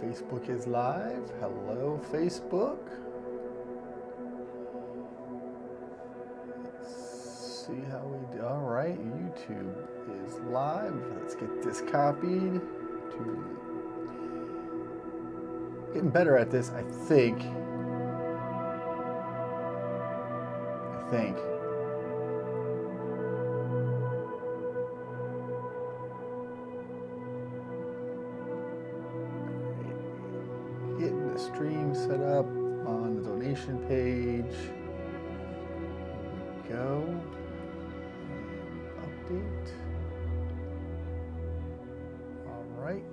Facebook is live. Hello, Facebook. Let's see how we do. All right, YouTube is live. Let's get this copied to. Getting better at this, I think. Getting the stream set up on the donation page. Here we go. Update. All right.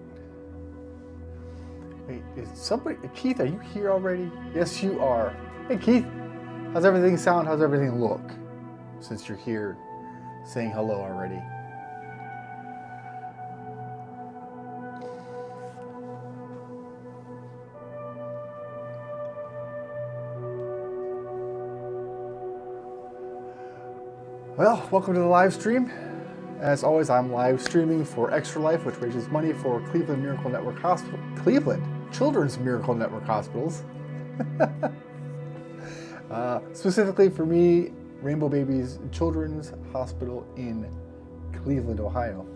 Wait, is somebody, Keith, are you here already? Yes, you are. Hey, Keith, how's everything sound? How's everything look? Since you're here saying hello already. Well, welcome to the live stream. As always, I'm live streaming for Extra Life, which raises money for Cleveland Miracle Network Hospital, Cleveland Children's Miracle Network Hospitals. Specifically for me, Rainbow Babies Children's Hospital in Cleveland, Ohio.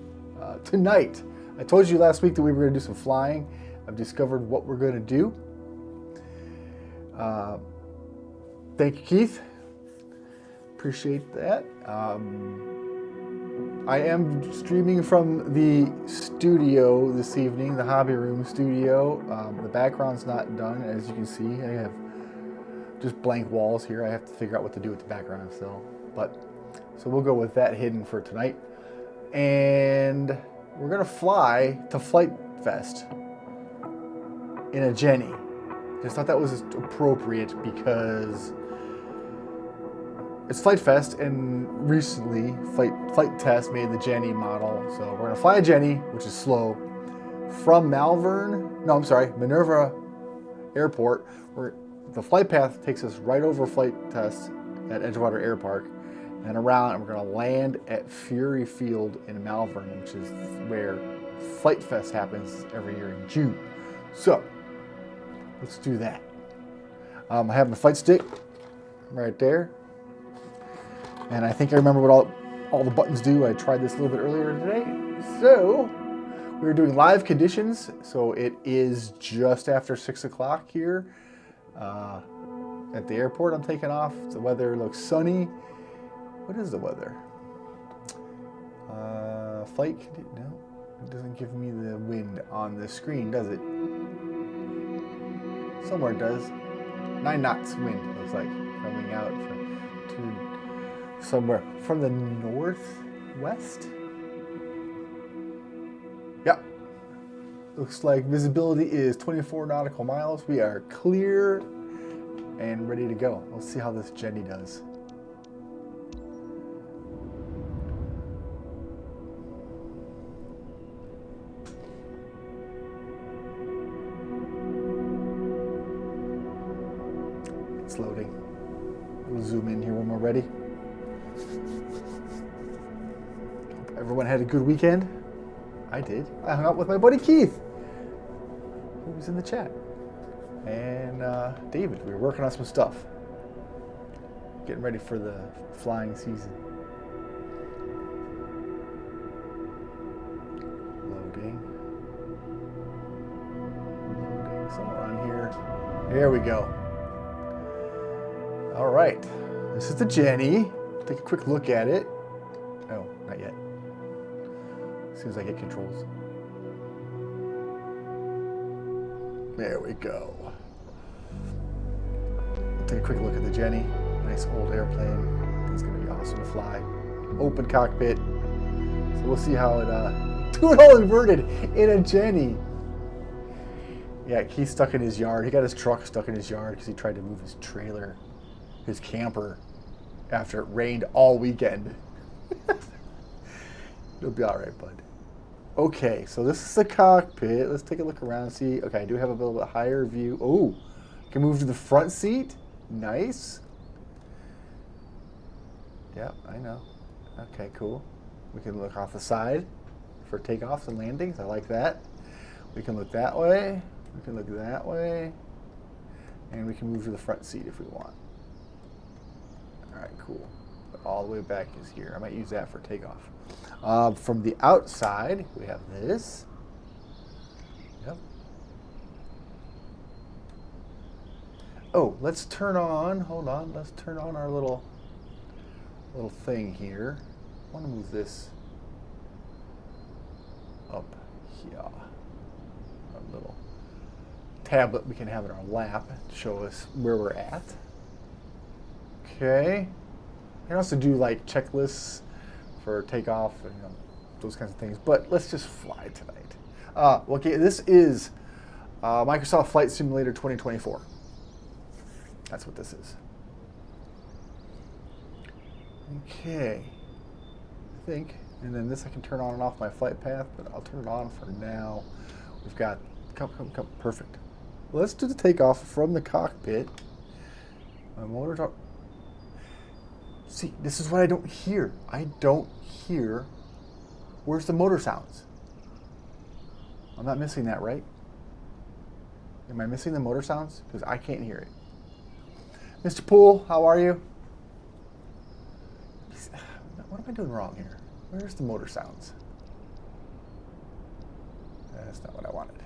Tonight, I told you last week that we were going to do some flying. I've discovered what we're going to do. Thank you, Keith. Appreciate that. I am streaming from the studio this evening, the Hobby Room studio. The background's not done, as you can see. I have just blank walls here. I have to figure out what to do with the background still. So we'll go with that hidden for tonight. And we're gonna fly to Flite Fest in a Jenny. Just thought that was appropriate because it's Flite Fest, and recently Flight Test made the Jenny model. So we're gonna fly a Jenny, which is slow, from Minerva Airport. The flight path takes us right over Flight Test at Edgewater Air Park, and around, and we're gonna land at Fury Field in Malvern, which is where Flight Fest happens every year in June. So let's do that. I have my flight stick right there. And I think I remember what all the buttons do. I tried this a little bit earlier today. So we're doing live conditions. So it is just after 6 o'clock here at the airport. I'm taking off. The weather looks sunny. What is the weather? Flight condition? No, it doesn't give me the wind on the screen, does it? Somewhere it does. 9 knots wind, looks like, coming out somewhere from the northwest. Yep. Looks like visibility is 24 nautical miles. We are clear and ready to go. Let's see how this Jenny does. It's loading. We'll zoom in here when we're ready. Everyone had a good weekend? I did. I hung out with my buddy Keith, who was in the chat. And David, we were working on some stuff. Getting ready for the flying season. Loading. Somewhere on here. There we go. All right. This is the Jenny. Take a quick look at it. Oh, not yet. As soon as I get controls. There we go. Take a quick look at the Jenny. Nice old airplane. It's going to be awesome to fly. Open cockpit. So we'll see how it, do it all inverted in a Jenny. Yeah, he's stuck in his yard. He got his truck stuck in his yard because he tried to move his trailer, his camper, after it rained all weekend. It'll be all right, bud. Okay, so this is the cockpit. Let's take a look around and see. Okay, I do have a little bit higher view. Oh, can move to the front seat. Nice. Yep, I know. Okay, cool. We can look off the side for takeoffs and landings. I like that. We can look that way. We can look that way, and we can move to the front seat if we want. All right, cool. But all the way back is here. I might use that for takeoff. From the outside, we have this. Yep. Oh, let's turn on, hold on, let's turn on our little thing here. I want to move this up here. Our little tablet we can have in our lap to show us where we're at. Okay. You can also do like checklists for takeoff and those kinds of things, but let's just fly tonight. Okay, this is Microsoft Flight Simulator 2024. That's what this is. Okay, I think, and then this I can turn on and off my flight path, but I'll turn it on for now. We've got, come, perfect. Let's do the takeoff from the cockpit. My motors are, see, this is what I don't hear. I don't hear, where's the motor sounds? I'm not missing that, right? Am I missing the motor sounds? Because I can't hear it. Mr. Poole, how are you? What am I doing wrong here? Where's the motor sounds? That's not what I wanted.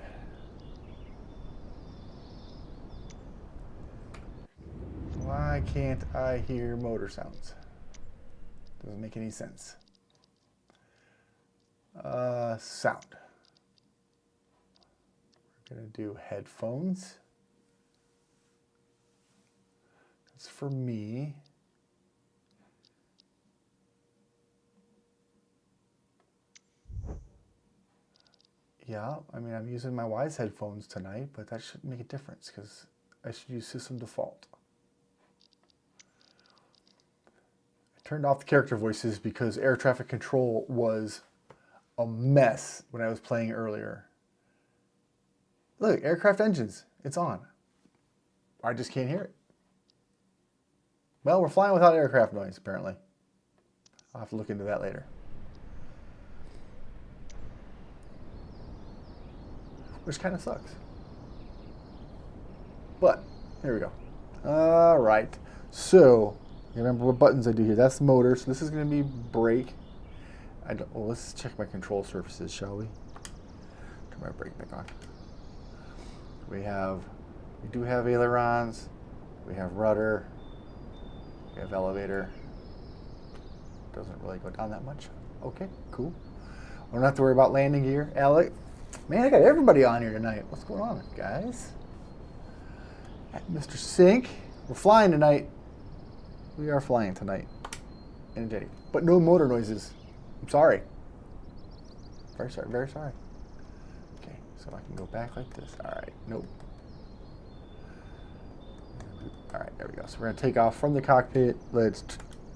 Why can't I hear motor sounds? Doesn't make any sense. Sound. We're gonna do headphones. That's for me. Yeah, I mean, I'm using my Wise headphones tonight, but that shouldn't make a difference because I should use system default. I turned off the character voices because air traffic control was a mess when I was playing earlier. Look, aircraft engines, it's on. I just can't hear it. Well, we're flying without aircraft noise, apparently. I'll have to look into that later. Which kind of sucks. But, here we go. All right. So, remember what buttons I do here. That's the motor. So this is going to be brake. Well, let's check my control surfaces, shall we? Turn my brake back on. We do have ailerons. We have rudder. We have elevator. Doesn't really go down that much. Okay, cool. I don't have to worry about landing gear. Alec. Man, I got everybody on here tonight. What's going on, guys? Mr. Sink. We're flying tonight. We are flying tonight. In a jetty. But no motor noises. I'm sorry. Very sorry, very sorry. Okay, so I can go back like this. All right, nope. All right, there we go. So we're gonna take off from the cockpit. Let's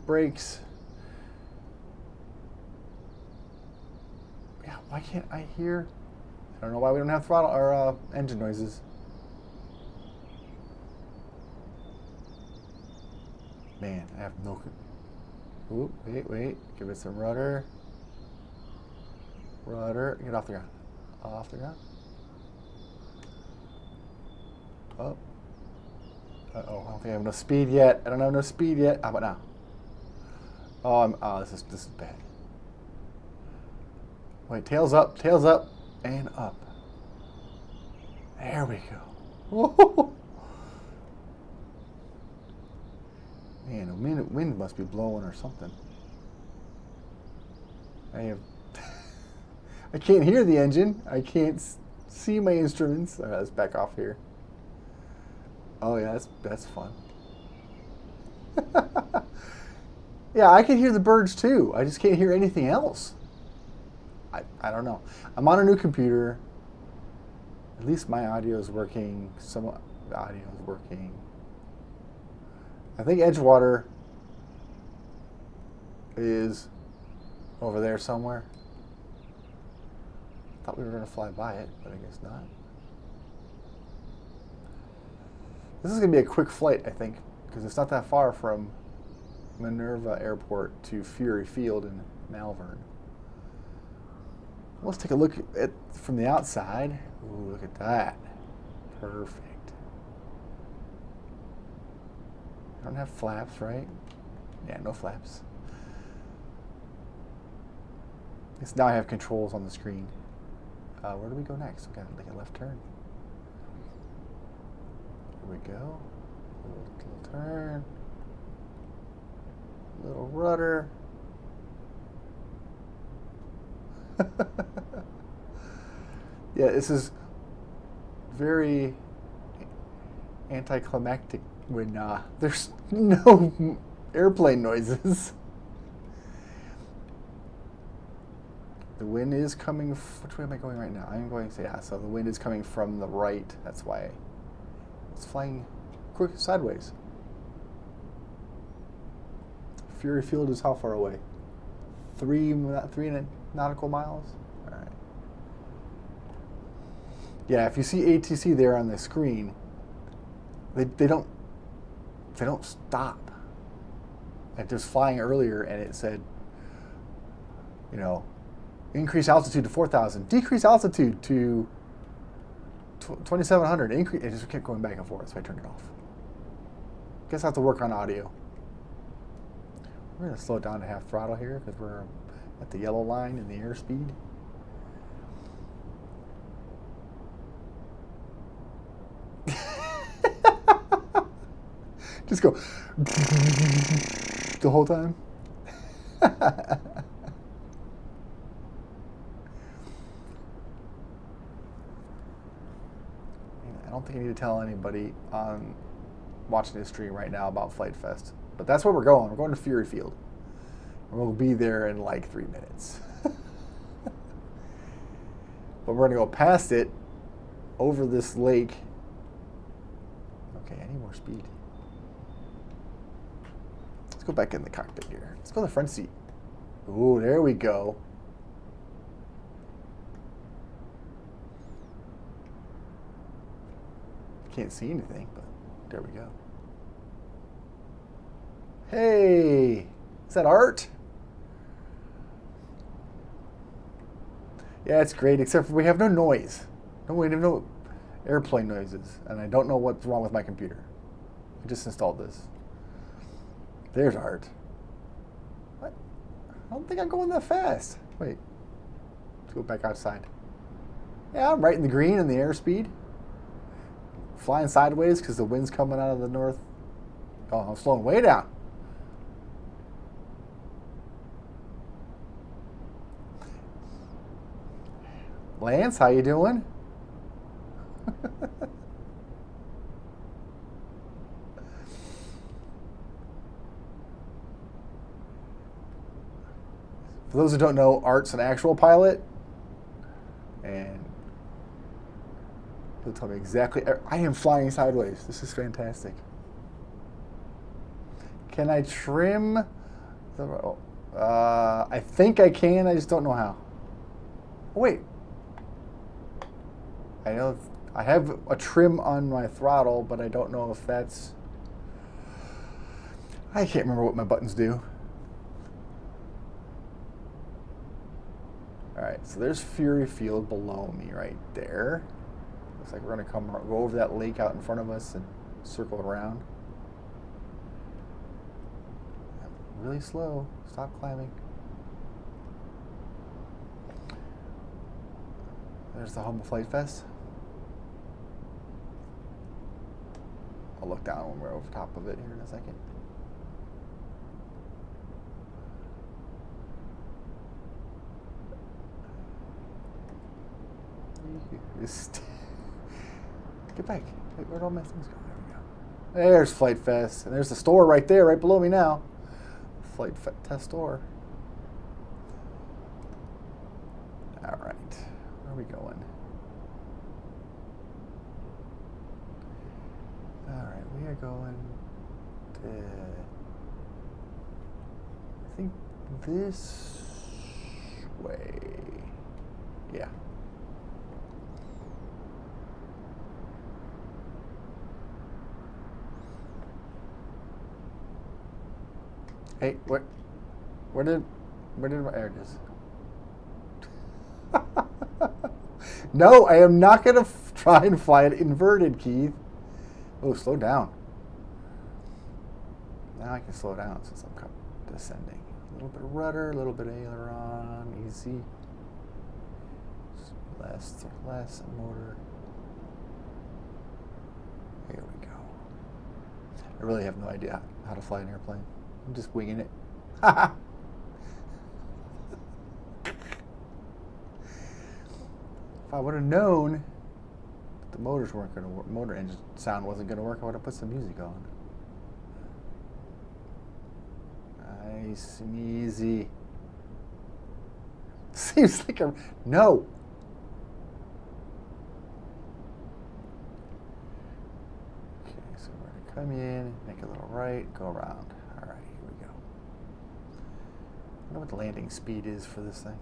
brakes. Yeah, why can't I hear? I don't know why we don't have throttle or engine noises. Man, I have no. Ooh, wait. Give it some rudder. Rudder. Get off the ground. Off the ground. Oh. Uh-oh, I don't think I have enough speed yet. I don't have enough speed yet. How about now? Oh, this is bad. Wait, tails up, and up. There we go. Whoa. Man, the wind must be blowing or something. I can't hear the engine. I can't see my instruments. All right, let's back off here. Oh yeah, that's fun. Yeah, I can hear the birds too. I just can't hear anything else. I don't know. I'm on a new computer. At least my audio is working. Some of the audio is working. I think Edgewater is over there somewhere. Thought we were going to fly by it, but I guess not. This is going to be a quick flight, I think, because it's not that far from Minerva Airport to Fury Field in Malvern. Let's take a look at from the outside. Ooh, look at that. Perfect. I don't have flaps, right? Yeah, no flaps. Yes, now I have controls on the screen. Where do we go next? We got like a left turn. Here we go. Little turn. Little rudder. Yeah, this is very anticlimactic when there's no airplane noises. The wind is coming. Which way am I going right now? I'm going to say, yeah, so the wind is coming from the right. That's why it's flying quick sideways. Fury Field is how far away? 3 nautical miles? All right. Yeah, if you see ATC there on the screen, they don't stop. I was flying earlier and it said, you know, increase altitude to 4,000, decrease altitude to 2,700. Increase. It just kept going back and forth, so I turned it off. Guess I have to work on audio. We're going to slow it down to half throttle here because we're at the yellow line in the airspeed. Just go the whole time. I don't think I need to tell anybody on watching this stream right now about Flite Fest. But that's where we're going. We're going to Fury Field. And we'll be there in like 3 minutes. But we're going to go past it, over this lake. Okay, I need more speed. Let's go back in the cockpit here. Let's go to the front seat. Ooh, there we go. Can't see anything, but there we go. Hey, is that art? Yeah, it's great, except for we have no noise. We have no airplane noises, and I don't know what's wrong with my computer. I just installed this. There's art. What? I don't think I'm going that fast. Wait. Let's go back outside. Yeah, I'm right in the green in the airspeed. Flying sideways because the wind's coming out of the north. Oh, I'm slowing way down. Lance, how you doing? For those who don't know, Art's an actual pilot, and he'll tell me exactly. I am flying sideways. This is fantastic. Can I trim the? I think I can. I just don't know how. Oh, wait. I know I have a trim on my throttle, but I don't know if that's. I can't remember what my buttons do. All right, so there's Fury Field below me right there. Looks like we're going to go over that lake out in front of us and circle around. Really slow. Stop climbing. There's the home of Flite Fest. I'll look down when we're over top of it here in a second. Just get back. Where'd all my things go? There we go. There's Flite Fest. And there's the store right there, right below me now. Flite Test store. All right. Where are we going? All right, we are going to, I think, this way. Yeah. Hey, where did my, there it is. No, I am not going to try and fly it inverted, Keith. Oh, slow down. Now I can slow down since I'm descending. A little bit of rudder, a little bit of aileron, easy. Less motor. Here we go. I really have no idea how to fly an airplane. I'm just winging it. If I would have known that the motors weren't going to work, motor engine sound wasn't going to work, I would have put some music on. Nice and easy. Seems like a no. Okay, so we're going to come in, make a little right, go around. All right, here we go. I wonder what the landing speed is for this thing.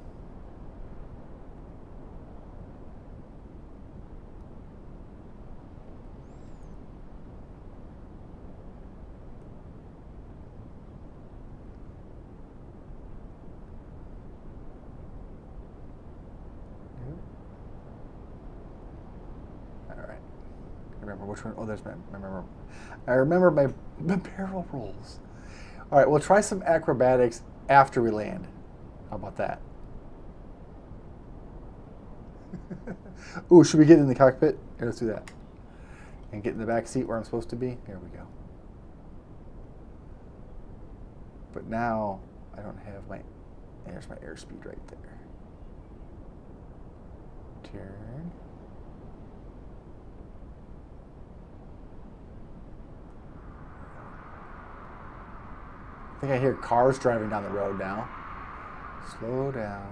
Remember which one? Oh, there's my. I remember my barrel rolls. All right, we'll try some acrobatics after we land. How about that? Ooh, should we get in the cockpit? Here, let's do that. And get in the back seat where I'm supposed to be. Here we go. But now I don't have my. There's my airspeed right there. Turn. I think I hear cars driving down the road now. Slow down.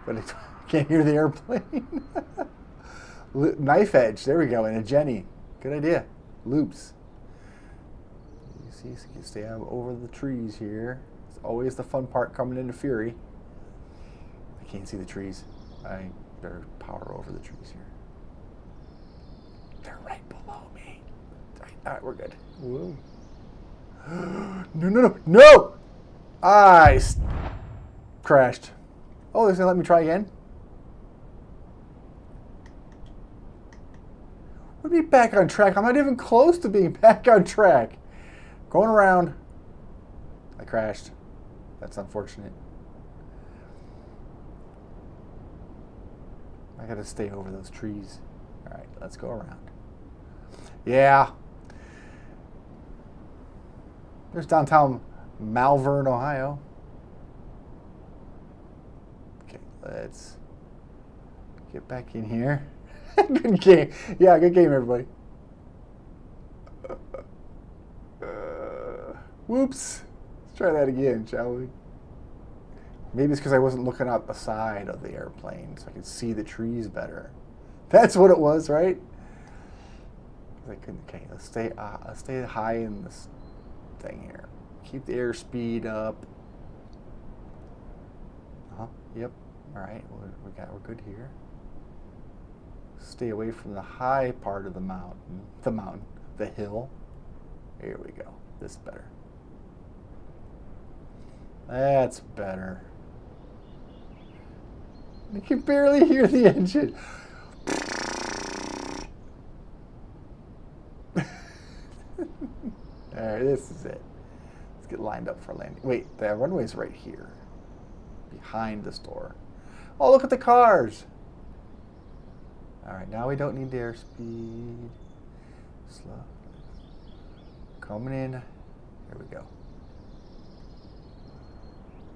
But I can't hear the airplane. Knife edge. There we go. And a Jenny. Good idea. Loops. You see, so you can stay over the trees here. It's always the fun part coming into Fury. I can't see the trees. I better power over the trees here. They're right below me. All right, we're good. Whoa. No! I crashed. Oh, they're going to let me try again? We'll be back on track. I'm not even close to being back on track. Going around. I crashed. That's unfortunate. I got to stay over those trees. All right, let's go around. Yeah. There's downtown Malvern, Ohio. Okay, let's get back in here. Good game. Yeah, good game, everybody. Whoops. Let's try that again, shall we? Maybe it's because I wasn't looking out the side of the airplane so I could see the trees better. That's what it was, right? Okay, let's stay high in this thing here. Keep the airspeed up. Yep. All right. We're good here. Stay away from the high part of the hill. Here we go. This is better. That's better. I can barely hear the engine. All right, this is it. Let's get lined up for landing. Wait, the runway's right here, behind the store. Oh, look at the cars. All right, now we don't need the airspeed. Slow. Coming in. Here we go.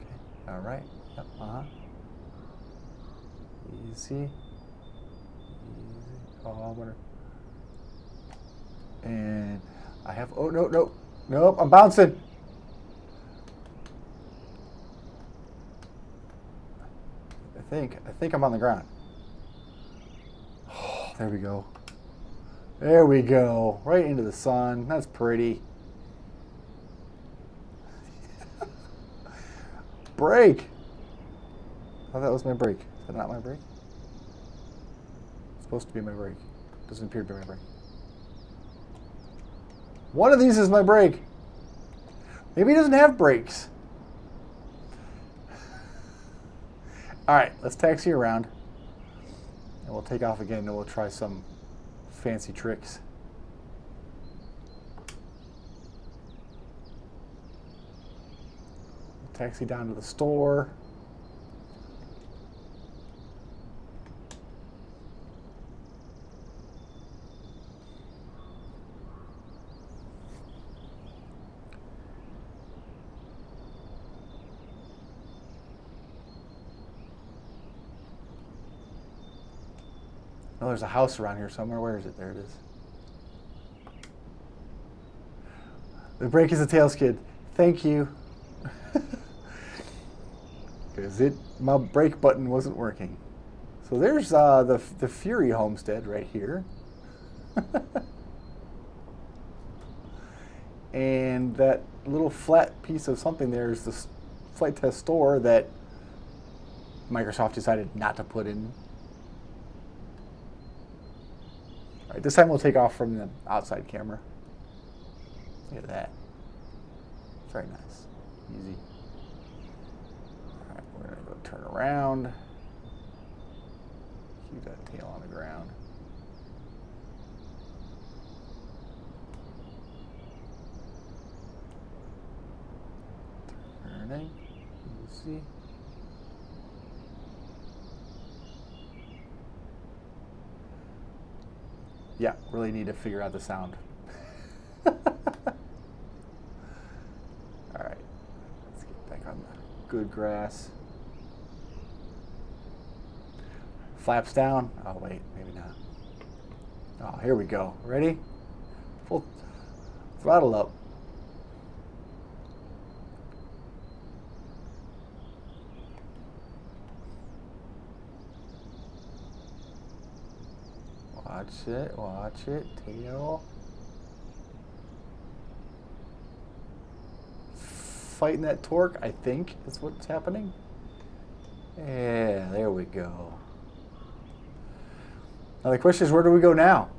Okay, all right. Yep, Easy. Easy. Oh, I'm gonna. And I have, oh, no, I'm bouncing. I think I'm on the ground. Oh, there we go. There we go. Right into the sun. That's pretty. Brake. Oh, that was my brake. Is that not my brake? It's supposed to be my brake. Doesn't appear to be my brake. One of these is my brake. Maybe it doesn't have brakes. All right, let's taxi around. And we'll take off again and we'll try some fancy tricks. Taxi down to the store. Oh, there's a house around here somewhere. Where is it? There it is. The brake is a tail skid. Thank you. Because my brake button wasn't working. So there's the Fury homestead right here. And that little flat piece of something there is the flight test store that Microsoft decided not to put in. All right, this time we'll take off from the outside camera. Look at that. Very nice. Easy. All right, we're going to go turn around. Keep that tail on the ground. Turning. You see. Yeah, really need to figure out the sound. All right, let's get back on the good grass. Flaps down. Oh, wait, maybe not. Oh, here we go. Ready? Full throttle up. Watch it, tail. Fighting that torque, I think, is what's happening. Yeah, there we go. Now the question is, where do we go now?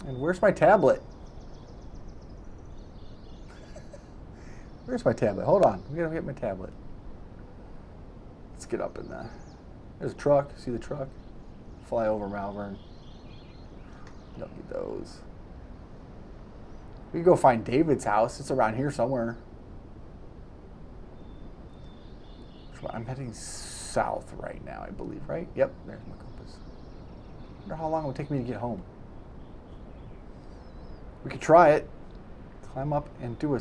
And where's my tablet? Where's my tablet? Hold on, we gotta get my tablet. Let's get up in there. There's a truck. See the truck? Fly over Malvern. Don't need those. We can go find David's house. It's around here somewhere. I'm heading south right now, I believe, right? Yep, there's my compass. I wonder how long it would take me to get home. We could try it. Climb up and do a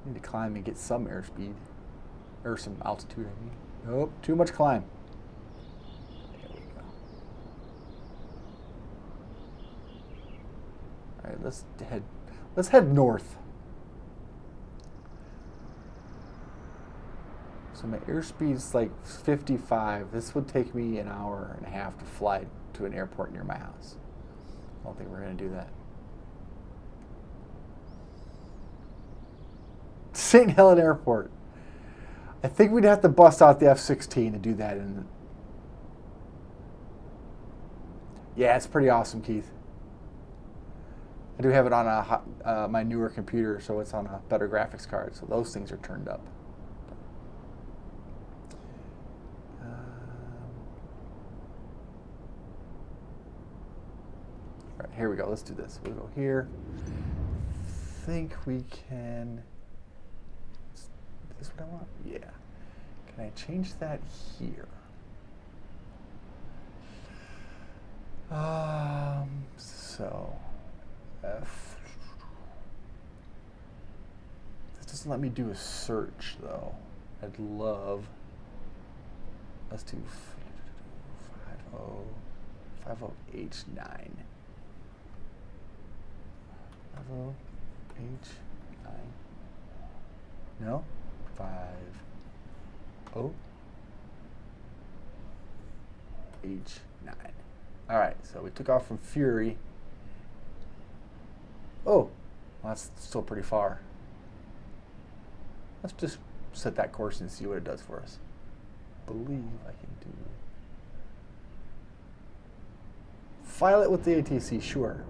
need to climb and get some airspeed. Or some altitude, I mean. Nope, too much climb. There we go. Alright, let's head north. So my airspeed's like 55. This would take me an hour and a half to fly to an airport near my house. I don't think we're gonna do that. St. Helens Airport. I think we'd have to bust out the F-16 to do that. Yeah, it's pretty awesome, Keith. I do have it on my newer computer, so it's on a better graphics card, so those things are turned up. All right, here we go. Let's do this. We'll go here. I think we can... Is this what I want? Yeah. Can I change that here? So F. This doesn't let me do a search though. I'd love. Let's do 50H9. 50H9. No? 50H9. All right, so we took off from Fury. Oh, well, that's still pretty far. Let's just set that course and see what it does for us. I believe I can do. File it with the ATC, sure.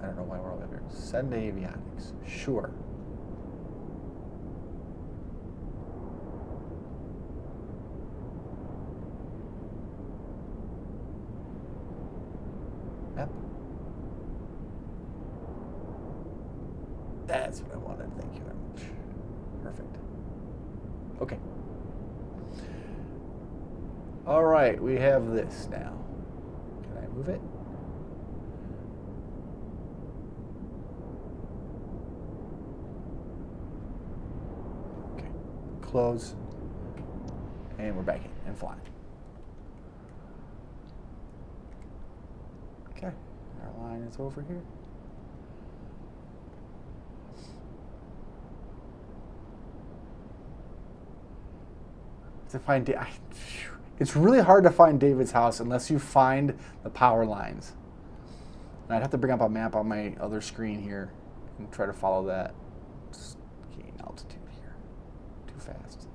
I don't know why we're all up here. Send avionics. Sure. Yep. That's what I wanted. Thank you very much. Perfect. Okay. All right, we have this now. Can I move it? Okay. Close. And we're back in and flying. Okay. Our line is over here. To find it's really hard to find David's house unless you find the power lines. And I'd have to bring up a map on my other screen here and try to follow that. Just gain altitude here. Too fast.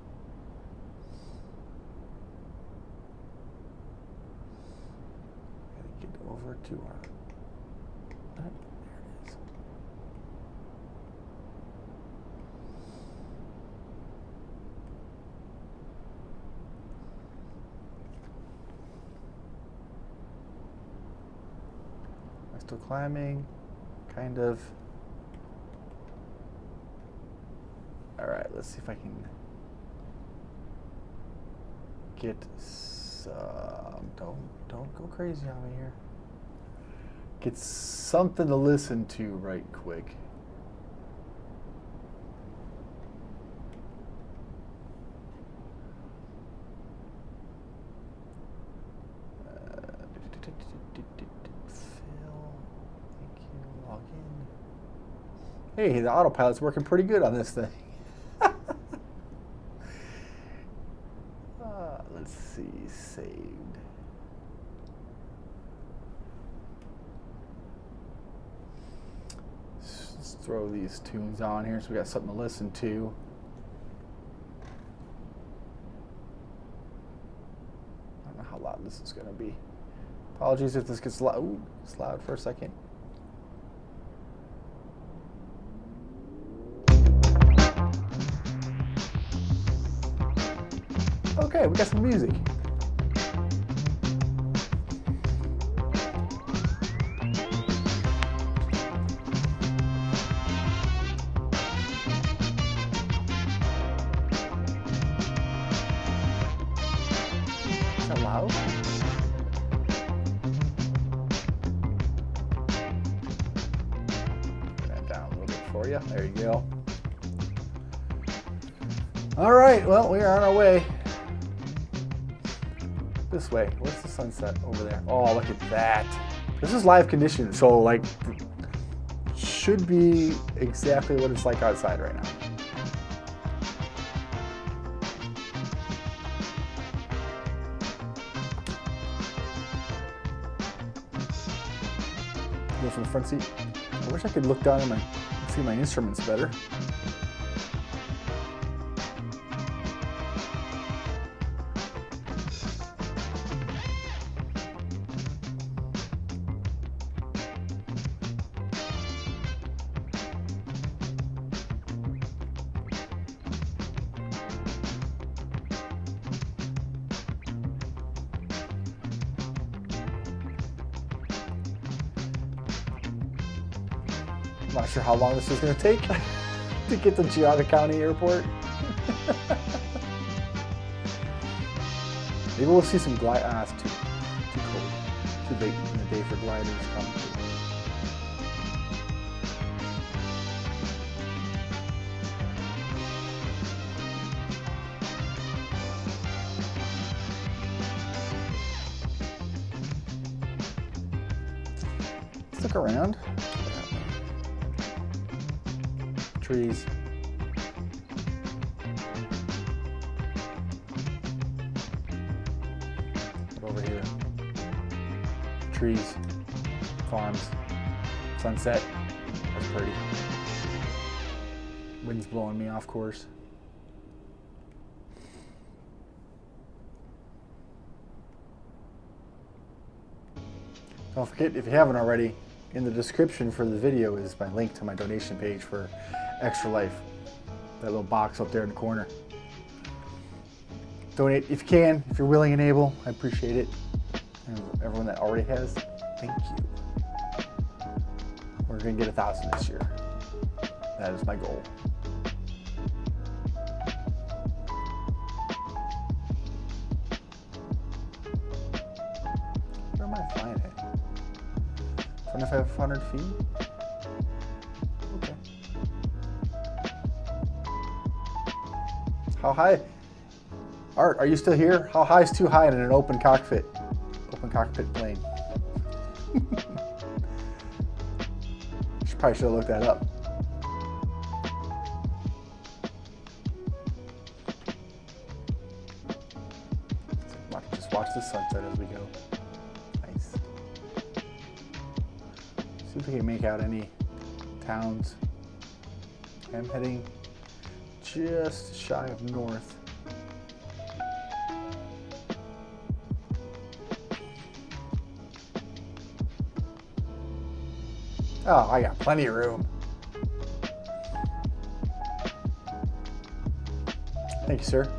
Gotta get over to our. There it is. Still climbing, kind of. All right, let's see if I can get some. Don't go crazy on me here. Get something to listen to right quick. Hey, the autopilot's working pretty good on this thing. Let's see, saved. Let's throw these tunes on here so we got something to listen to. I don't know how loud this is going to be. Apologies if this gets loud. Ooh, it's loud for a second. Okay, we got some music. Is that loud? Turn that down a little bit for you. There you go. All right, well, we are on our way. This way. What's the sunset over there? Oh, look at that. This is live conditions, so like should be exactly what it's like outside right now. Go from the front seat. I wish I could look down and see my instruments better. I'm not sure how long this is going to take to get to Geauga County Airport. Maybe we'll see some glide. It's too cold. Too late in the day for gliders coming. Let's look around. Trees. Over here. Trees. Farms. Sunset. That's pretty. Wind's blowing me off course. Don't forget, if you haven't already, in the description for the video is my link to my donation page for Extra Life. That little box up there in the corner. Donate if you can, if you're willing and able. I appreciate it. And everyone that already has, thank you. We're gonna get 1,000 this year. That is my goal. Where am I flying at? 2,500 feet? Okay. How high? Art, are you still here? How high is too high in an open cockpit? Open cockpit plane. Probably should have looked that up. Just watch the sunset as we go. Nice. See if we can make out any towns. I'm heading just shy of north. Oh, I got plenty of room. Thank you, sir.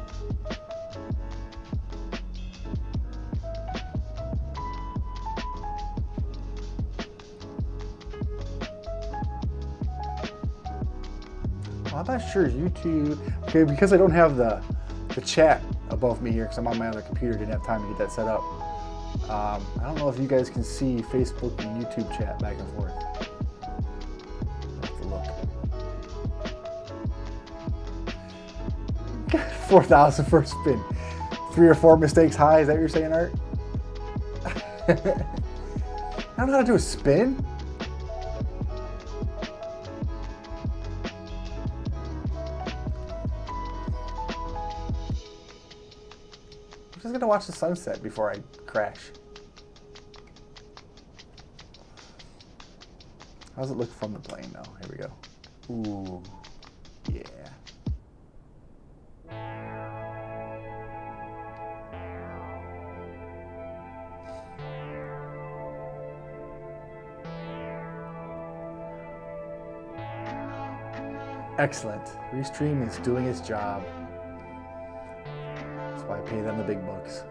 I'm not sure YouTube. Okay, because I don't have the chat above me here because I'm on my other computer, didn't have time to get that set up. I don't know if you guys can see Facebook and YouTube chat back and forth. 4,000 for a spin. 3 or 4 mistakes high, is that what you're saying, Art? I don't know how to do a spin. I'm just gonna watch the sunset before I crash. How does it look from the plane though? Here we go. Ooh, yeah. Excellent. Restream is doing its job. That's why I pay them the big bucks.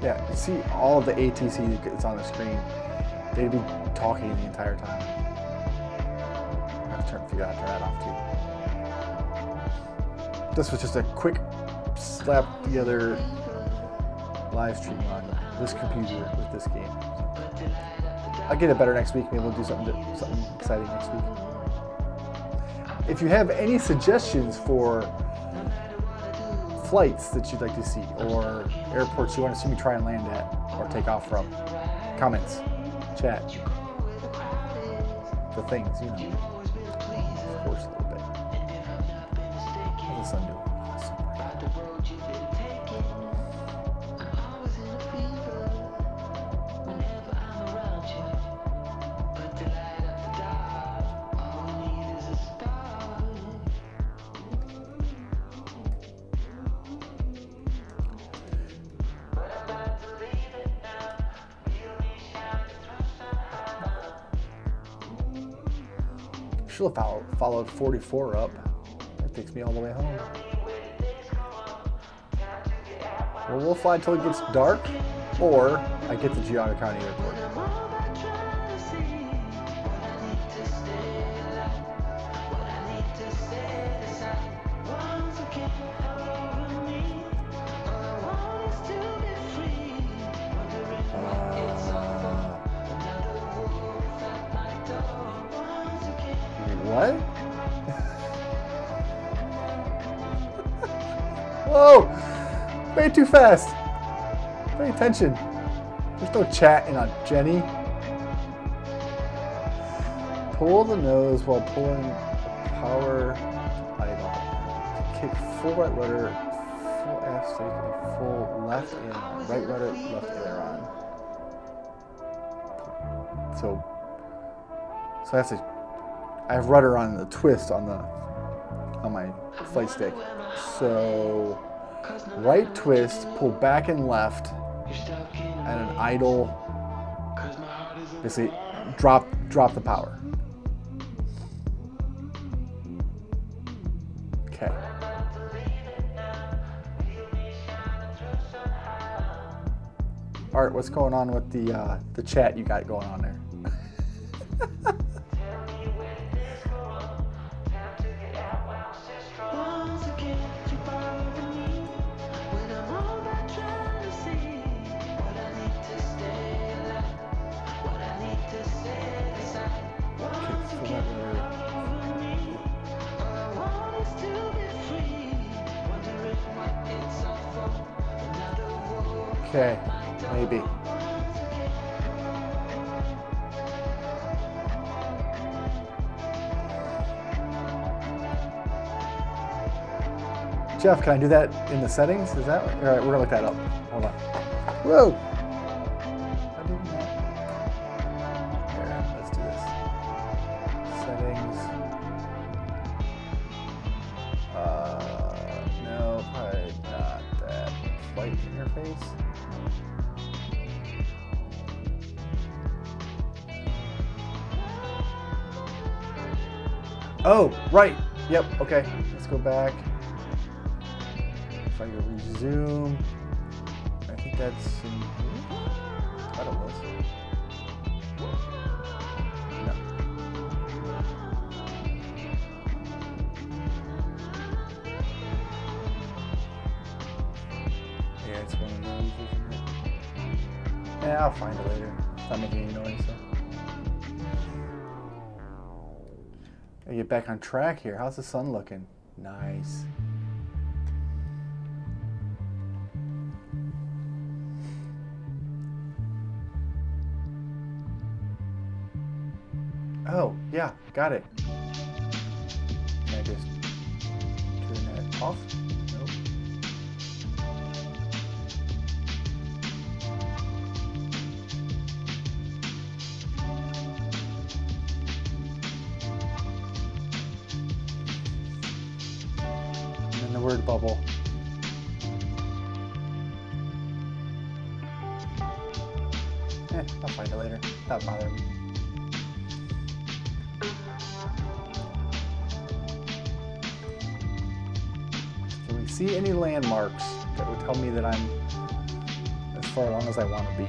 Yeah, you see all of the ATC that's on the screen. They'd be talking the entire time. I have to figure out how to turn that off too. This was just a quick slap together live stream on this computer with this game. I'll get it better next week. Maybe we'll do something exciting next week. If you have any suggestions for flights that you'd like to see or airports you want to see me try and land at or take off from, comments, chat, the things, you know. Of course, a little bit. How's the sun doing? Should have followed 44 up. That takes me all the way home. Well, we'll fly until it gets dark, or I get to Geauga County Airport. What? Whoa! Way too fast. Pay attention. There's no chatting on Jenny. Pull the nose while pulling power idle. Kick full right rudder, full aft stick, and full left in. Right rudder, left aileron. So that's a I have rudder on the twist on my flight stick. So right twist, pull back and left, and an idle. Basically, drop the power. Okay. Art, what's going on with the chat you got going on there? Okay, maybe. Jeff, can I do that in the settings? Is that all right? We're gonna look that up. Hold on. Whoa! Here, let's do this. Settings. No, probably not that. Flight interface. Oh, right. Yep. Okay. Let's go back. If I go resume, I think that's in here. I thought it was. No. Yeah, it's one of these, isn't it? Yeah, I'll find it later. It's not making any noise, so. Gotta get back on track here. How's the sun looking? Nice. Oh, yeah, got it. Can I just turn that off? Nope. And then the word bubble. I'll find it later. Not bother me. See any landmarks that would tell me that I'm as far along as I want to be.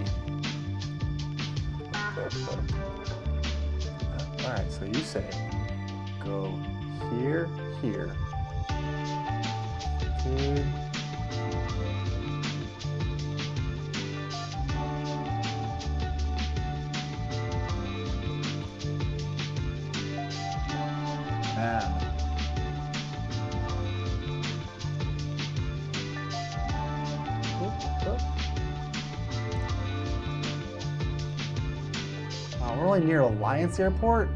All right, so you say go here, here. Good. Now. We're only near Alliance Airport?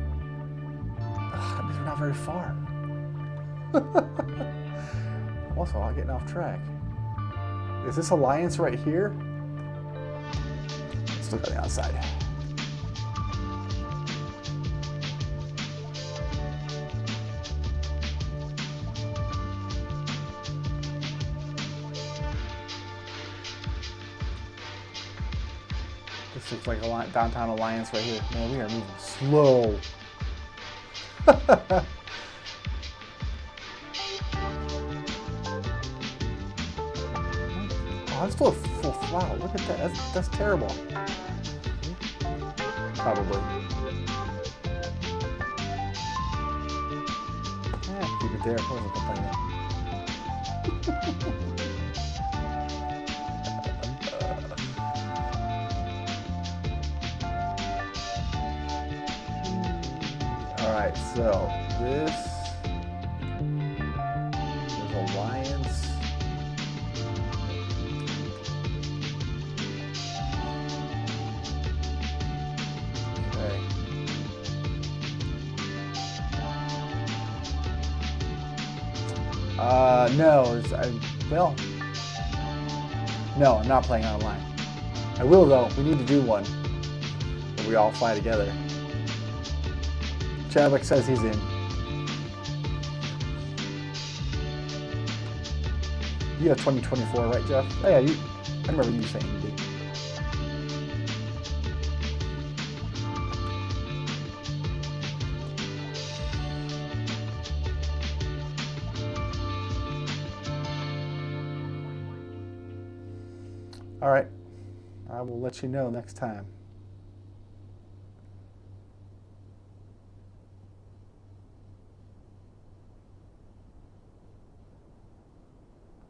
Ugh, that means we're not very far. Also, I'm getting off track. Is this Alliance right here? Let's look on the outside. This looks like a downtown Alliance right here. Man, we are moving slow. Oh, I'm still at full throttle. Look at that. That's terrible. Probably. Yeah, keep it there. I wasn't complaining. Alright, so this is Alliance. Okay. No, no, I'm not playing online. I will though, we need to do one where we all fly together. Chadwick says he's in. You have 2024, right, Jeff? Oh yeah, I remember you saying you did. All right, I will let you know next time.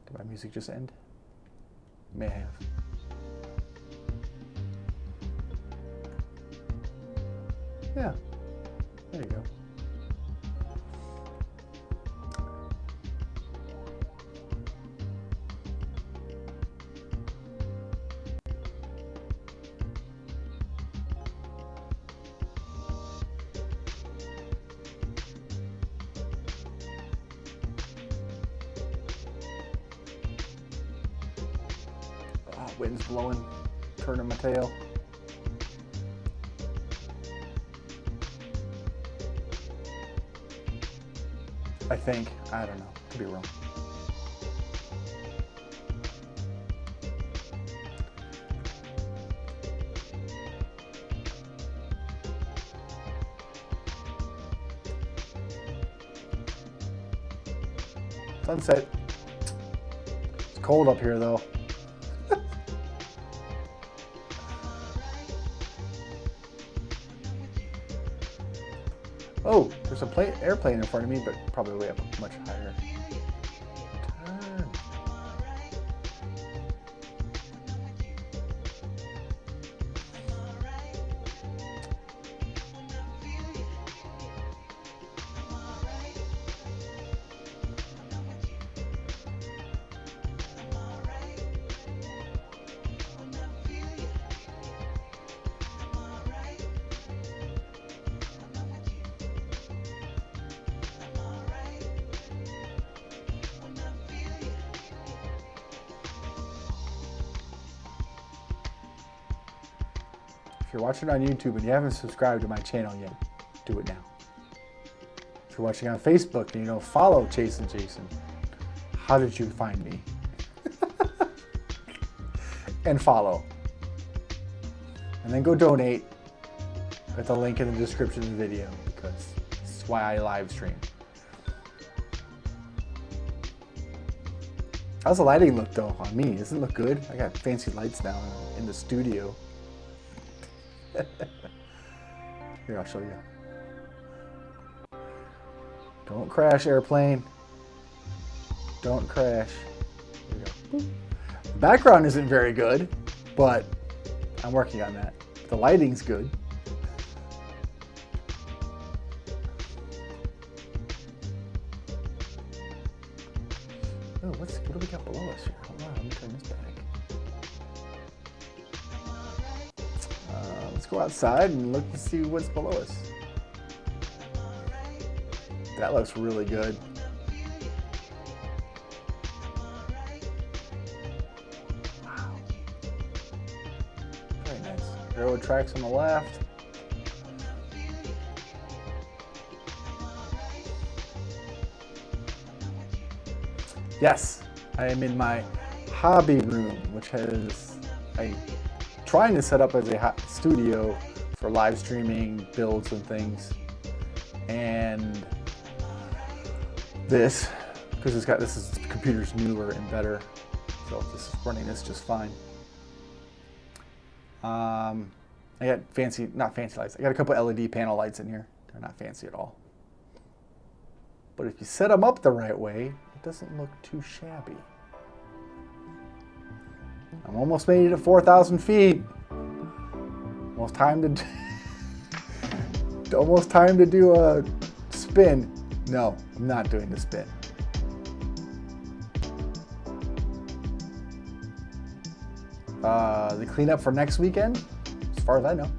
Did my music just end? It may have. Yeah, there you go. Wind's blowing, turning my tail. I think. I don't know. Could be wrong. Sunset. It's cold up here though. Oh, there's a airplane in front of me, but probably way up much higher. Turn. If you're watching on YouTube and you haven't subscribed to my channel yet, do it now. If you're watching on Facebook and you don't follow Chase and Jason, how did you find me? And follow. And then go donate at the link in the description of the video, because this is why I live stream. How's the lighting look though on me? Does it look good? I got fancy lights now in the studio. Here, I'll show you. Don't crash, airplane. Don't crash. There you go. The background isn't very good, but I'm working on that. The lighting's good. Oh, what do we got below us here? Hold on, let me turn this back. Let's go outside and look to see what's below us. That looks really good. Wow. Very nice. Railroad tracks on the left. Yes, I am in my hobby room, which has trying to set up as a studio for live streaming builds and things, and this, because the computer's newer and better, so this is running this just fine. I got not fancy lights. I got a couple LED panel lights in here. They're not fancy at all, but if you set them up the right way, it doesn't look too shabby. I'm almost made it to 4,000 feet. Almost time to do a spin. No, I'm not doing the spin. The cleanup for next weekend, as far as I know.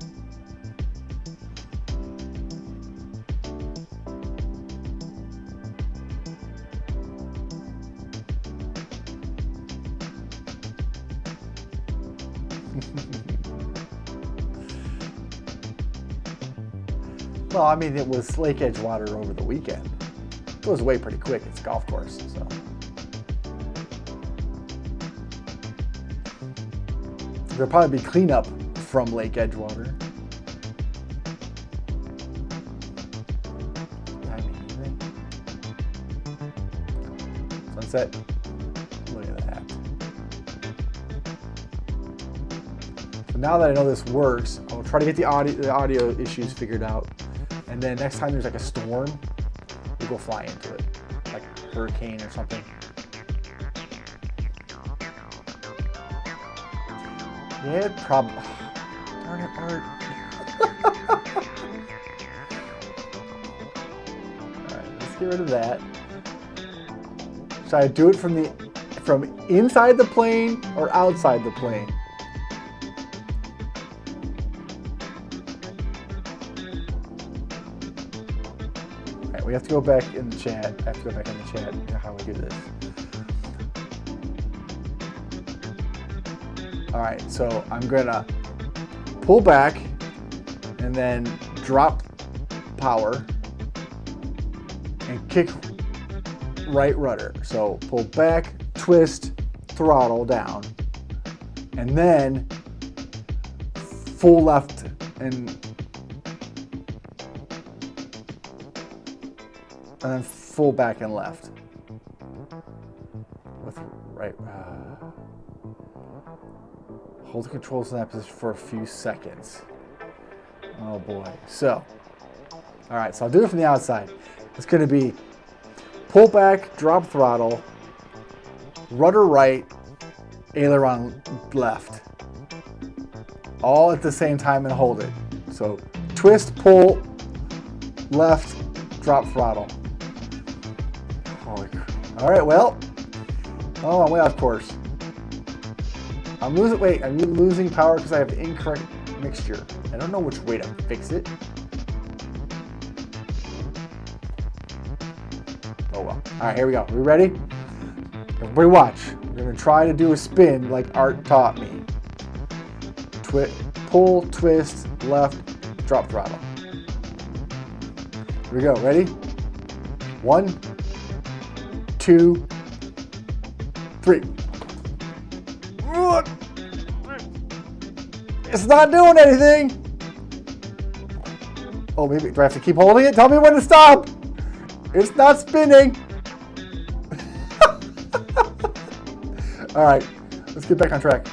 Well, I mean, it was Lake Edgewater over the weekend. It goes away pretty quick. It's a golf course, so. There'll probably be cleanup from Lake Edgewater. Sunset. Look at that. So now that I know this works, I'll try to get the audio issues figured out. And then next time there's like a storm, we'll go fly into it. Like a hurricane or something. Yeah, probably. Darn it, Art. Alright, let's get rid of that. Should I do it from inside the plane or outside the plane? Alright, we have to go back in the chat. I have to go back in the chat how we do this. All right, so I'm gonna pull back and then drop power and kick right rudder. So pull back, twist, throttle down, and then full left and then full back and left with right. Hold the controls in that position for a few seconds. Oh boy. So, all right, so I'll do it from the outside. It's gonna be pull back, drop throttle, rudder right, aileron left. All at the same time and hold it. So twist, pull, left, drop throttle. Holy crap. All right, well, oh, I'm way off course. I'm losing power because I have the incorrect mixture. I don't know which way to fix it. Oh well. All right, here we go. We ready? Everybody watch. We're gonna try to do a spin like Art taught me. Pull, twist, left, drop throttle. Here we go. Ready? 1, 2, 3. It's not doing anything. Oh, maybe do I have to keep holding it? Tell me when to stop. It's not spinning. All right, let's get back on track.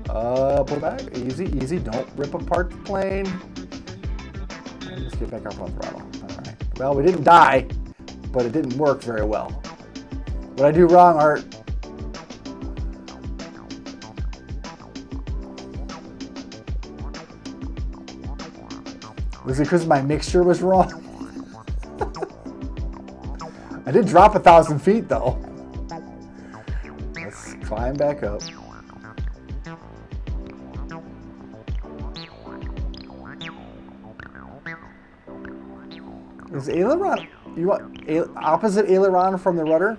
Pull back, easy, easy. Don't rip apart the plane. And let's get back up on throttle. All right. Well, we didn't die, but it didn't work very well. What did I do wrong, Art? Was it because my mixture was wrong? I did drop 1,000 feet though. Let's climb back up. Is aileron, you want opposite aileron from the rudder?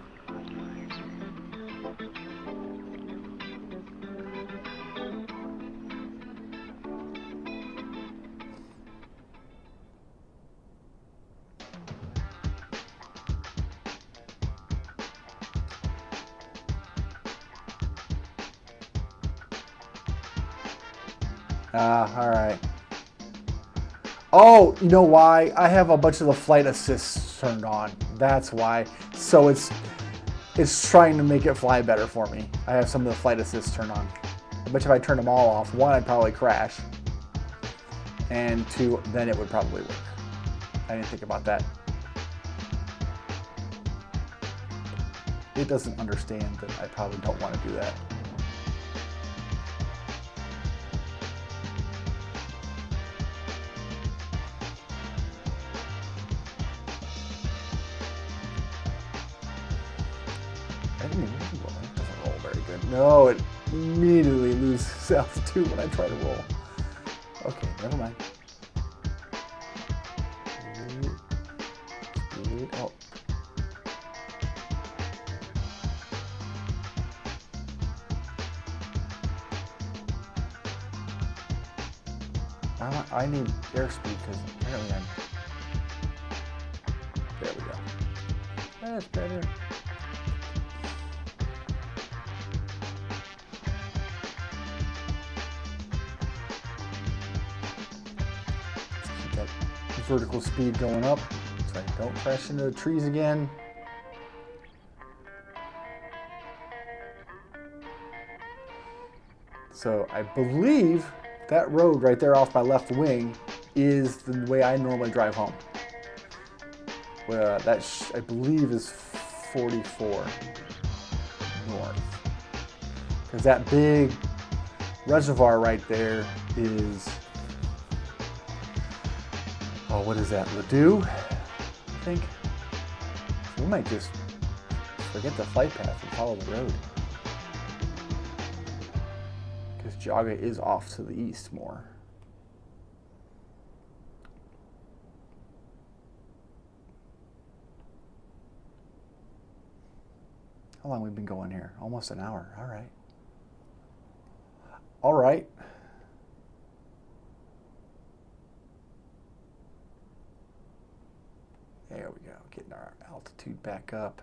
All right. Oh, you know why? I have a bunch of the flight assists turned on. That's why. So it's trying to make it fly better for me. I have some of the flight assists turned on. I bet if I turned them all off, 1, I'd probably crash. And 2, then it would probably work. I didn't think about that. It doesn't understand that I probably don't want to do that. It doesn't roll very good. No, it immediately loses altitude when I try to roll. Okay, never mind. Speed. Oh. I need airspeed because apparently I'm That's better. Let's keep that vertical speed going up so I don't crash into the trees again. So I believe that road right there off my left wing is the way I normally drive home. That I believe is 44 north. Because that big reservoir right there is, oh, what is that, Ladue, I think? So we might just forget the flight path and follow the road. Because Jaga is off to the east more. How long have we been going here? Almost an hour. All right. All right. There we go. Getting our altitude back up.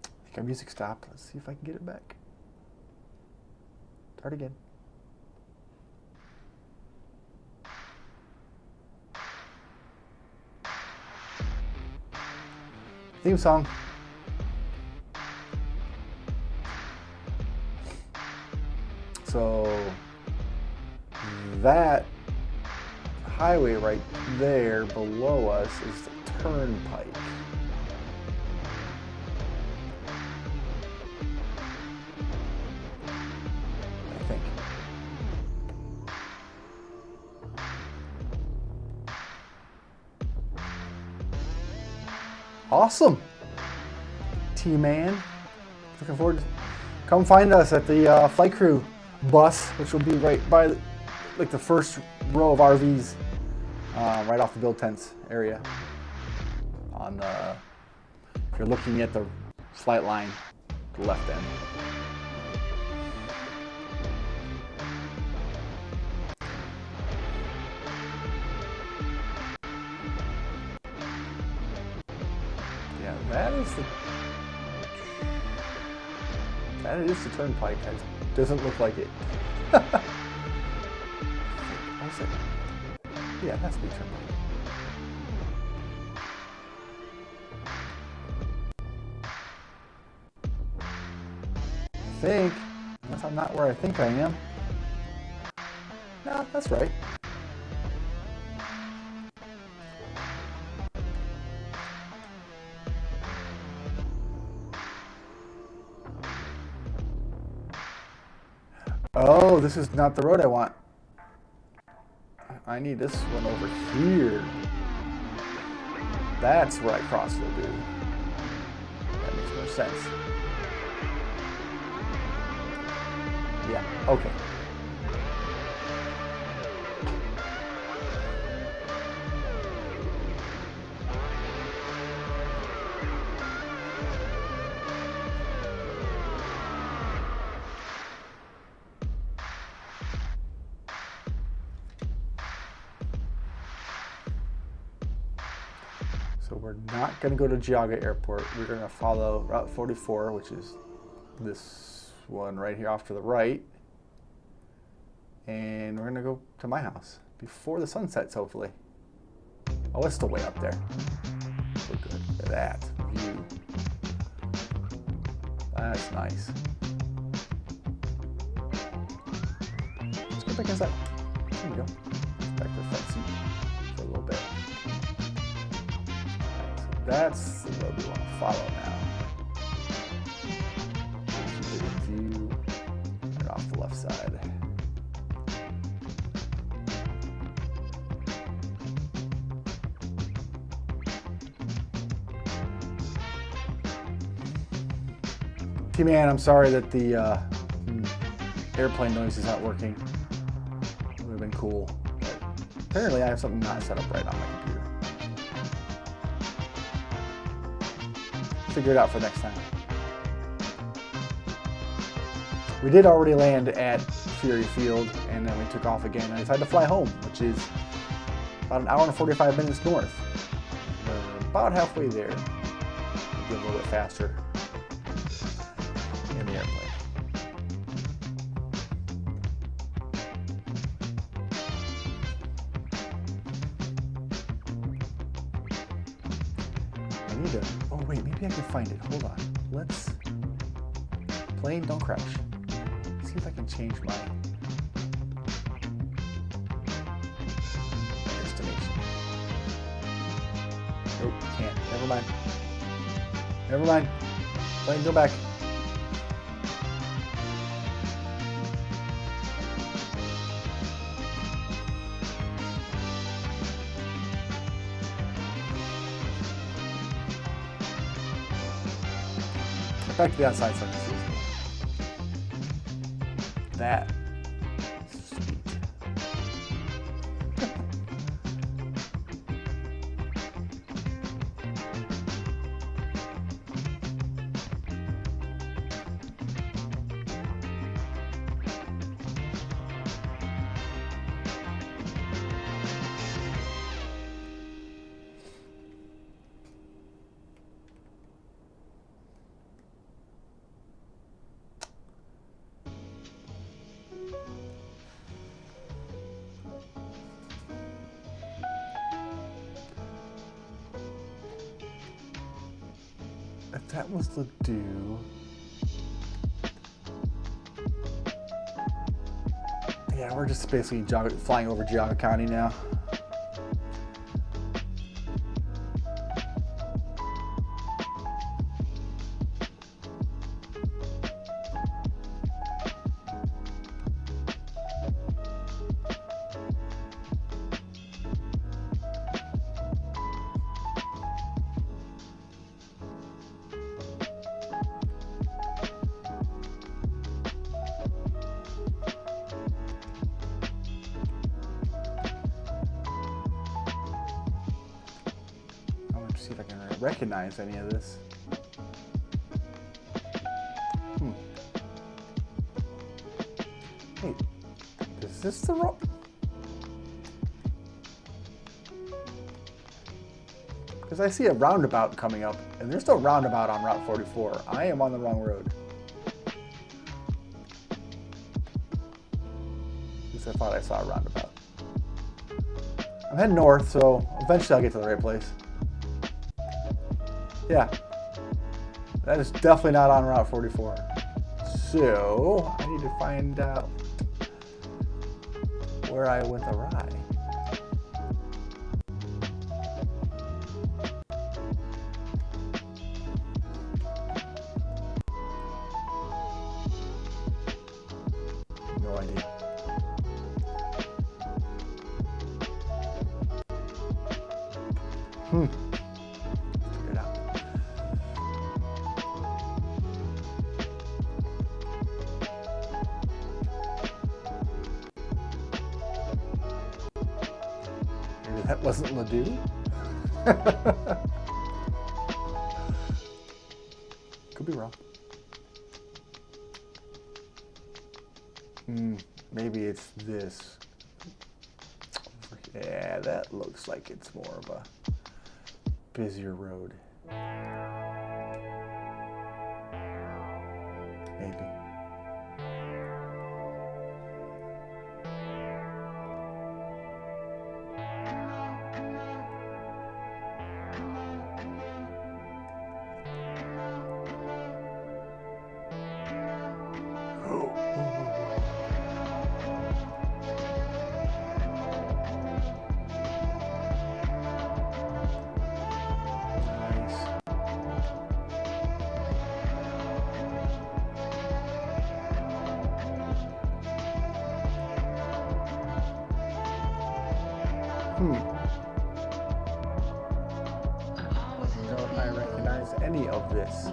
I think our music stopped. Let's see if I can get it back. Start again. Theme song. So that highway right there below us is the turnpike. I think. Awesome. T-Man. Looking forward to come find us at the flight crew bus, which will be right by like the first row of RVs, right off the build tents area. On if you're looking at the flight line, the left end. Yeah, that is the turnpike. It doesn't look like it. What's it? Yeah, it has to be turnpike. I think, unless I'm not where I think I am. No, that's right. Oh, this is not the road I want. I need this one over here. That's where I cross the dude. That makes more sense. Yeah, okay. So we're not going to go to Jaga Airport. We're going to follow Route 44, which is this one right here off to the right. And we're going to go to my house before the sun sets, hopefully. Oh, it's still way up there. We're good. Look at that view. That's nice. Let's go back inside. There we go. Back to the front seat for a little bit. That's the road we want to follow now. Keep it in view right off the left side. T-Man, I'm sorry that the airplane noise is not working. It would have been cool. But apparently I have something not set up right on my computer. Figure it out for next time. We did already land at Fury Field, and then we took off again. I decided to fly home, which is about an hour and 45 minutes north. We're about halfway there. Maybe a little bit faster in the airplane. I need to, oh wait, maybe I can find it. Hold on. Let's, plane, don't crash. Let's see if I can change my destination. Nope, can't. Never mind. Never mind. Plane, go back. Back to the outside so I can see this. That is sweet. If that was Ladue, yeah, we're just basically flying over Geauga County now. See if I can recognize any of this. Wait, is this the wrong? Because I see a roundabout coming up, and there's no roundabout on Route 44. I am on the wrong road. At least I thought I saw a roundabout. I'm heading north, so eventually I'll get to the right place. Yeah, that is definitely not on Route 44. So I need to find out where I went awry. No idea. That wasn't Ladue? Could be wrong. Maybe it's this. Yeah, that looks like it's more of a busier road. Maybe. Don't I recognize any of this?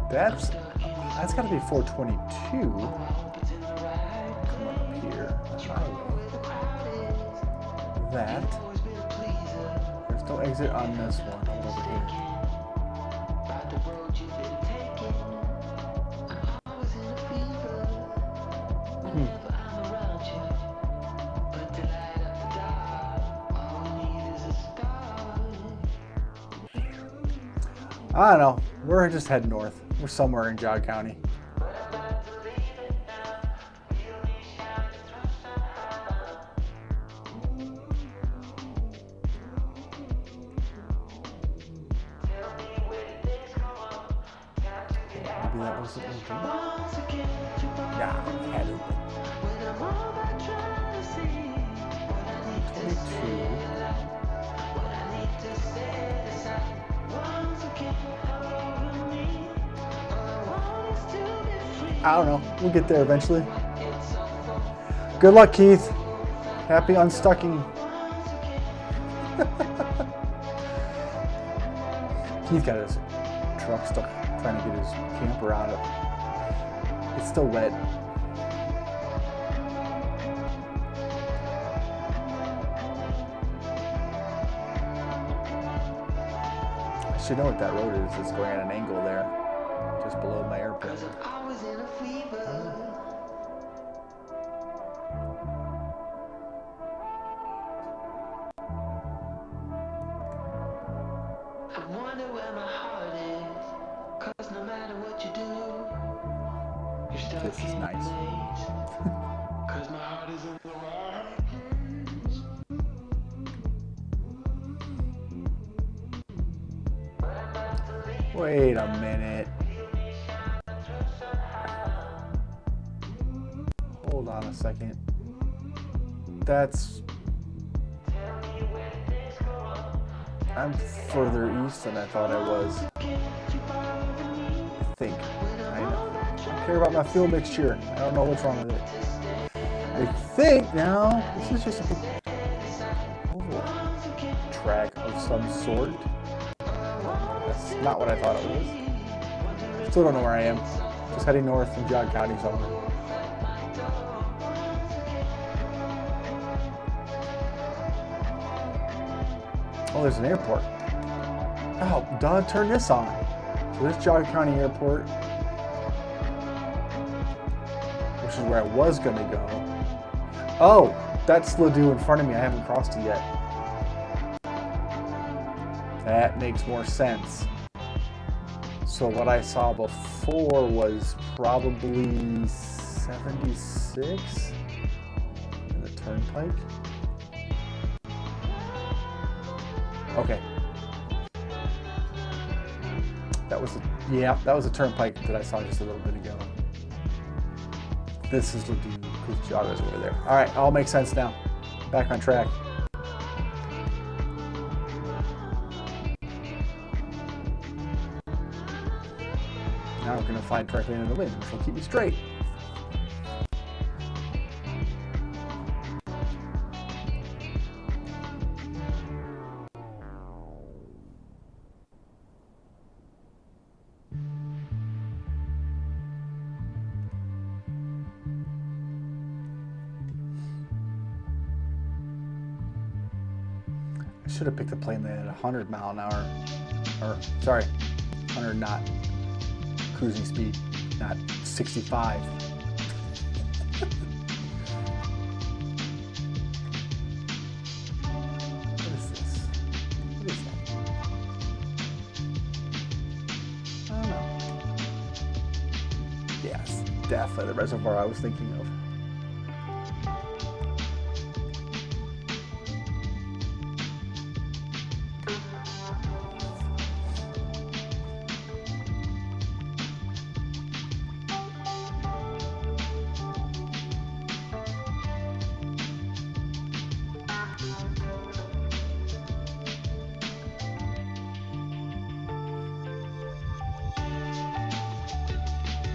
That's got to be 422. Come on up here. Highway. that. There's no exit on this one. Hold over here. I don't know. We're just heading north. We're somewhere in Jog County. Maybe that was it. Nah, it had open. 22. I don't know. We'll get there eventually. Good luck, Keith. Happy unstucking. Keith got his truck stuck trying to get his camper out of it. It's still wet. I should know what that road is. It's going at an angle there, just below my airport. This is nice. Wait a minute. Hold on a second. I'm further east than I thought I was. I think. I know. I don't care about my fuel mixture. I don't know what's wrong with it. I think now this is just a big oval track of some sort. That's not what I thought it was. Still don't know where I am. Just heading north in Jog County somewhere. Oh, there's an airport. Oh, duh, turn this on. So this Jog County Airport, which is where I was going to go. Oh, that's Ladue in front of me. I haven't crossed it yet. That makes more sense. So what I saw before was probably 76 in the turnpike. Okay. That was a turnpike that I saw just a little bit ago. This is Ladue because Jaga's over there. All right, all makes sense now. Back on track. Now we're going to fly directly into the wind, which will keep me straight. I should have picked a plane that had 100 mile an hour, or sorry, 100 knot cruising speed, not 65. What is this? What is that? I don't know. Yes, definitely the reservoir I was thinking of.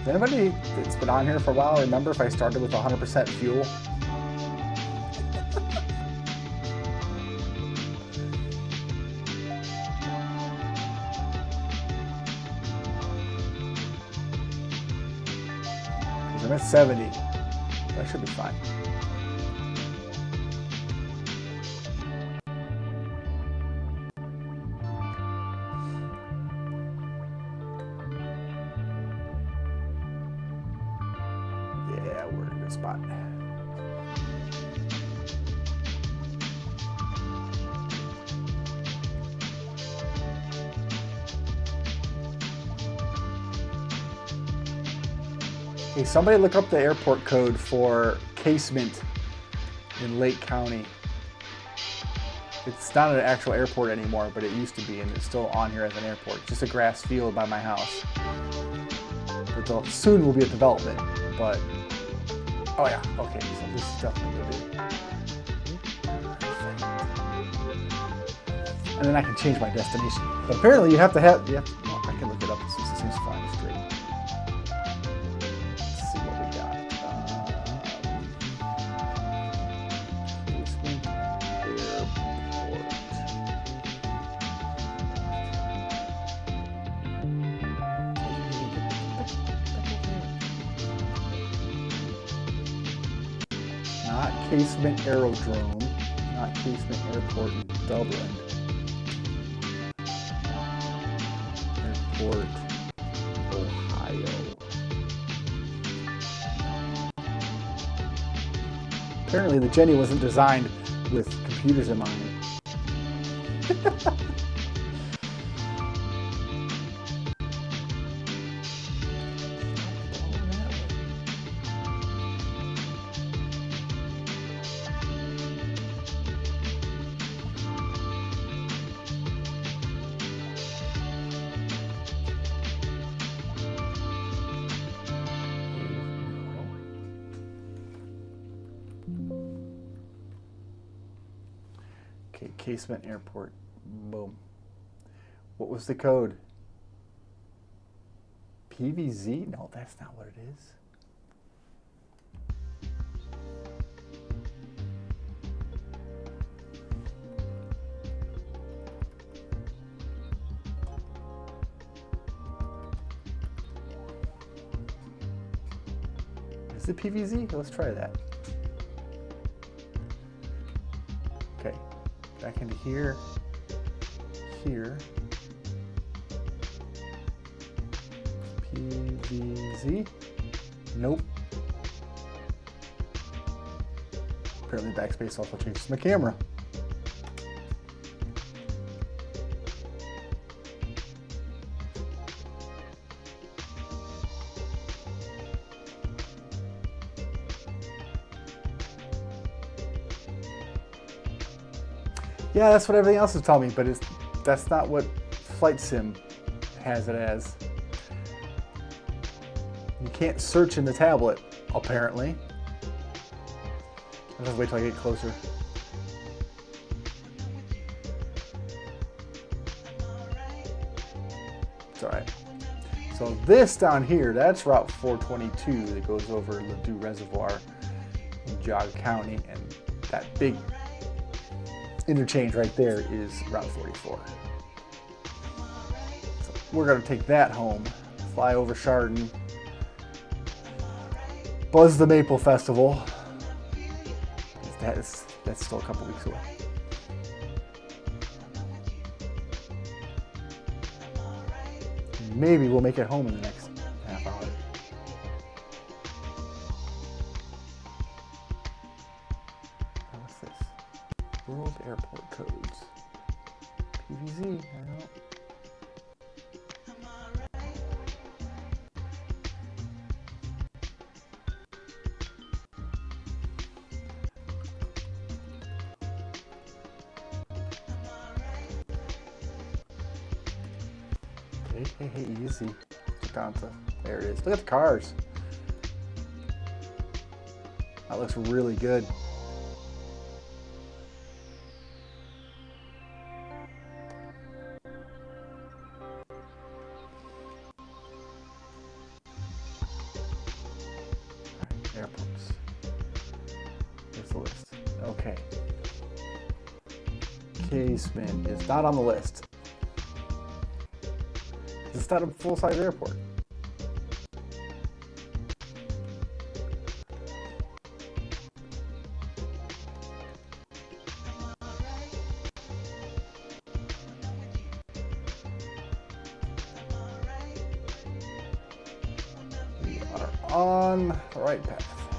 Does anybody that's been on here for a while remember if I started with 100% fuel? I'm at 70. That should be fine. Yeah, we're in a good spot. Hey, somebody look up the airport code for Casement in Lake County. It's not an actual airport anymore, but it used to be, and it's still on here as an airport. It's just a grass field by my house. But soon will be a development, but... Oh yeah, okay, so this is definitely good. And then I can change my destination. But apparently you have to have... well, I can look it up, it seems fine, it's great. Let's see what we got. Casement Airport. Not Casement Aerodrome, not Casement Airport in Dublin. Airport, Ohio. Apparently the Jenny wasn't designed with computers in mind. Okay, Casement Airport. Boom. What was the code? PVZ? No, that's not what it is. Is it PVZ? Let's try that. Okay. Back into here, here, PVZ, nope. Apparently backspace also changes my camera. Yeah, that's what everything else is telling me, but that's not what Flight Sim has it as. You can't search in the tablet, apparently. I'll just wait till I get closer. It's alright. So this down here, that's Route 422 that goes over Ladue Reservoir in Jog County, and that big interchange right there is Route 44. So we're going to take that home, fly over Chardon, buzz the Maple Festival. That's still a couple weeks away. Maybe we'll make it home in the next half hour. What's this? World Airport Codes. PVZ, I don't know. Hey, easy. Down to, there it is. Look at the cars. That looks really good. Airports. Here's the list. Okay. Casement is not on the list. It's not a full-size airport. We are on the right path.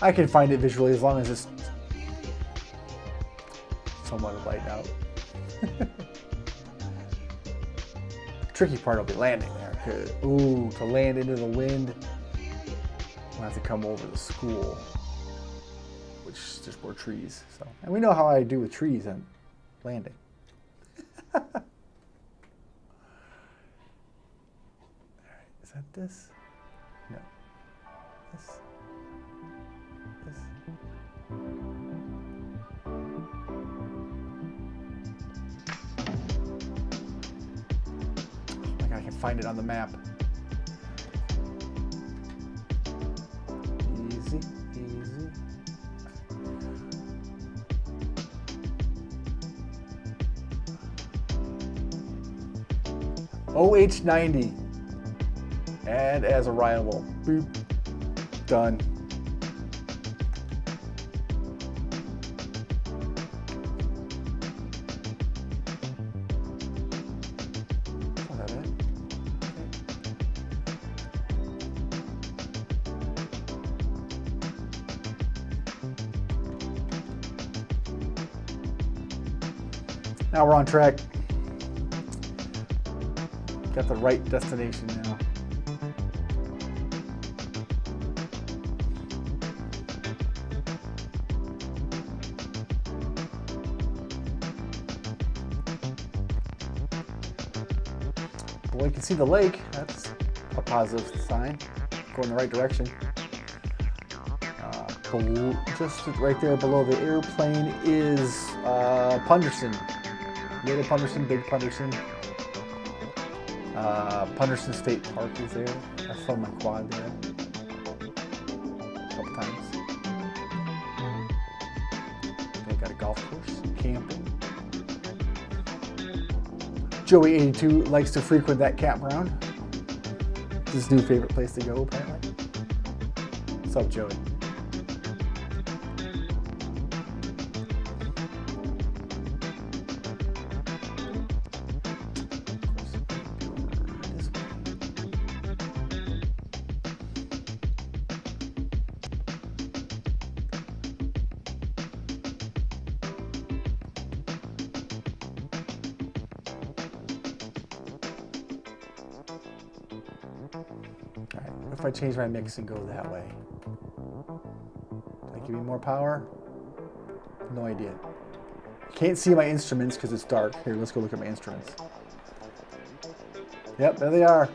I can find it visually as long as it's somewhat light out. Tricky part will be landing there. Ooh, to land into the wind, I'll have to come over the school, which is just more trees. So, and we know how I do with trees and landing. All right, is that this? No. This. This. Oh my God, I can find it on the map. Easy, easy. OH90. Add as a rival. Boop. Done. Now we're on track. Got the right destination now. Well, you can see the lake. That's a positive sign. Going the right direction. Just right there below the airplane is Punderson. Little Punderson, Big Punderson. Punderson State Park is there. I filmed my quad there a couple times. They got a golf course, camping. Joey82 likes to frequent that campground. It's his new favorite place to go, apparently. What's up, Joey? Alright, what if I change my mix and go that way? Does that give me more power? No idea. Can't see my instruments because it's dark. Here, let's go look at my instruments. Yep, there they are.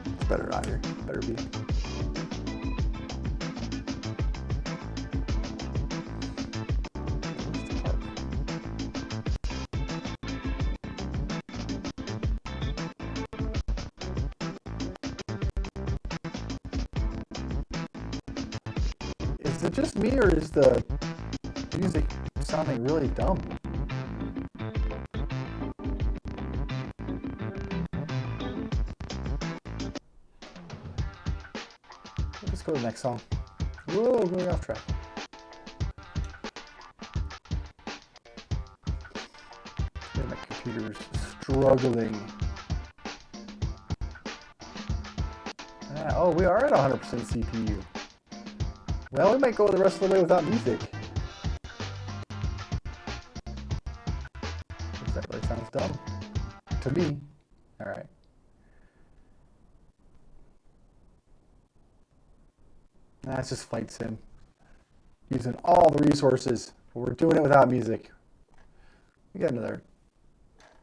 It's better out here. Better be. Is it just me, or is the music sounding really dumb? Let's go to the next song. Whoa, going off track. Yeah, my computer's struggling. Oh, we are at 100% CPU. Well, we might go the rest of the way without music. That really sounds dumb. To me. Alright. That's just Flite Sim. Using all the resources. But we're doing it without music. We got another,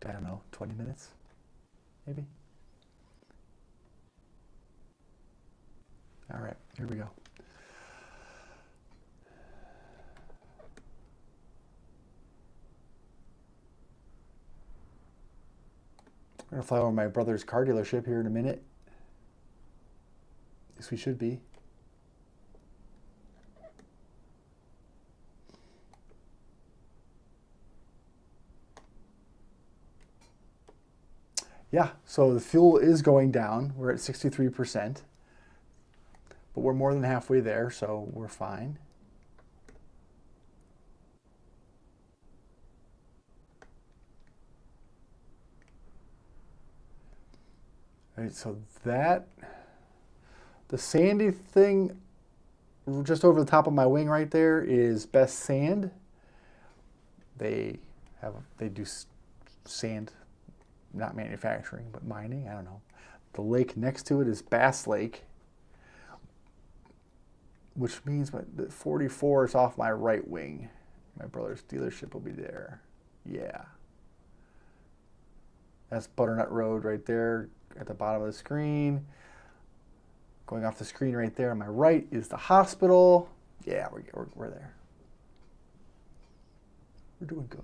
I don't know, 20 minutes? Maybe? Alright, here we go. We're going to fly over my brother's car dealership here in a minute. At least we should be. Yeah, so the fuel is going down. We're at 63%. But we're more than halfway there, so we're fine. All right, so the sandy thing just over the top of my wing right there is Best Sand. They do sand, not manufacturing, but mining. I don't know. The lake next to it is Bass Lake, which means the 44 is off my right wing. My brother's dealership will be there. Yeah. That's Butternut Road right there at the bottom of the screen. Going off the screen right there on my right is the hospital. Yeah, we're there. We're doing good.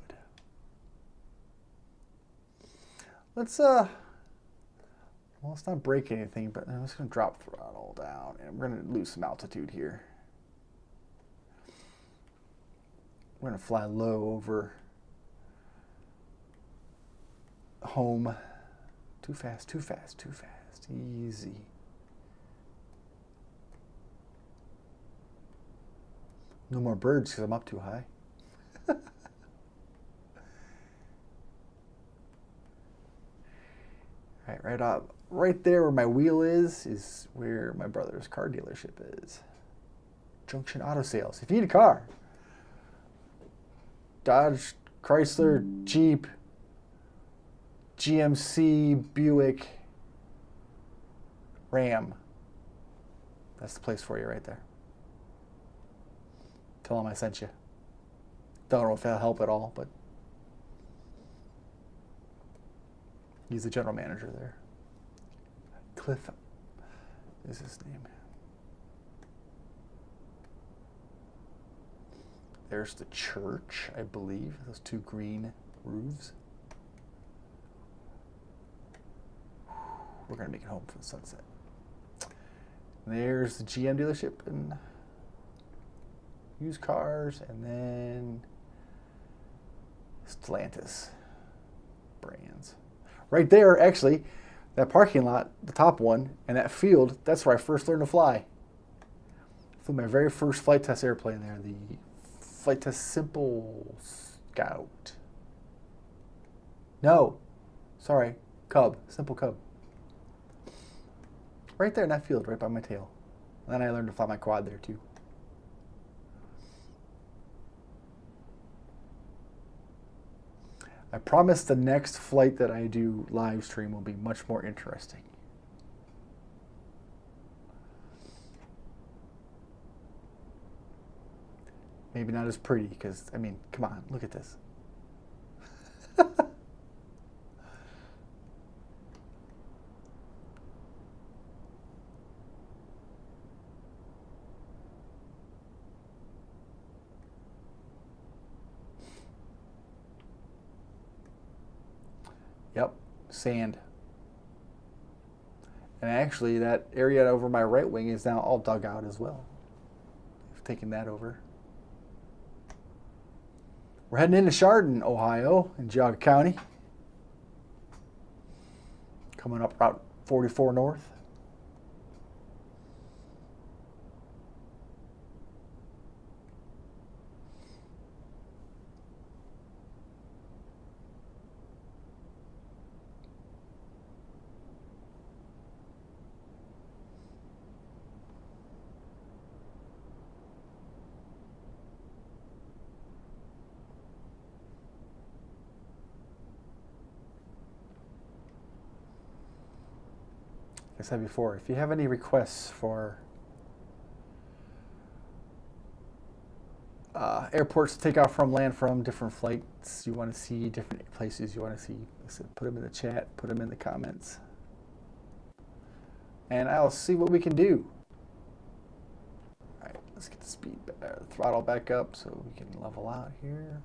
Let's not break anything, but I'm just gonna drop throttle down and we're gonna lose some altitude here. We're gonna fly low over home. Too fast, too fast, too fast. Easy. No more birds because I'm up too high. Right there where my wheel is where my brother's car dealership is. Junction Auto Sales. If you need a car, Dodge, Chrysler, Jeep, GMC, Buick, Ram. That's the place for you right there. Tell them I sent you. Don't know if that'll help at all, but he's the general manager there. Cliff is his name. There's the church, I believe. Those two green roofs. We're going to make it home for the sunset. There's the GM dealership and used cars, and then Stellantis brands. Right there, actually, that parking lot, the top one, and that field, that's where I first learned to fly. I flew my very first flight test airplane there, the Flight Test Simple Scout. No, sorry, Cub, Simple Cub. Right there in that field, right by my tail. And then I learned to fly my quad there too. I promise the next flight that I do live stream will be much more interesting. Maybe not as pretty because, I mean, come on, look at this. Yep, sand. And actually that area over my right wing is now all dug out as well. I've taken that over. We're heading into Chardon, Ohio, in Geauga County. Coming up Route 44 North. Like I said before, if you have any requests for airports to take off from, land from, different flights you want to see, different places you want to see, listen, put them in the chat, put them in the comments, and I'll see what we can do. All right, let's get the throttle back up so we can level out here.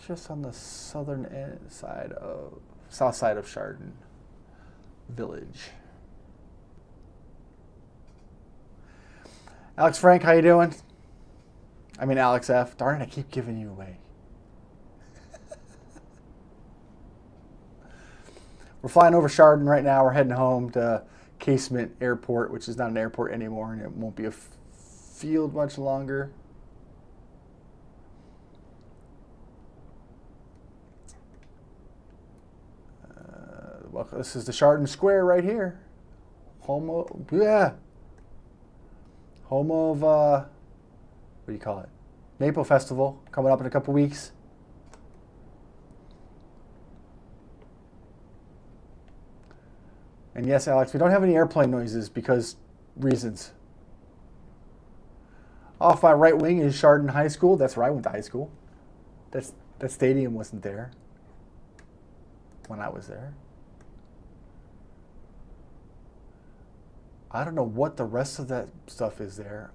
Just on the southern south side of Chardon Village. Alex Frank, how you doing? I mean Alex F. Darn it, I keep giving you away. We're flying over Chardon right now. We're heading home to Casement Airport, which is not an airport anymore, and it won't be a field much longer. Look, this is the Chardon Square right here. Home of, what do you call it? Maple Festival coming up in a couple weeks. And yes, Alex, we don't have any airplane noises because reasons. Off my right wing is Chardon High School. That's where I went to high school. That stadium wasn't there when I was there. I don't know what the rest of that stuff is there.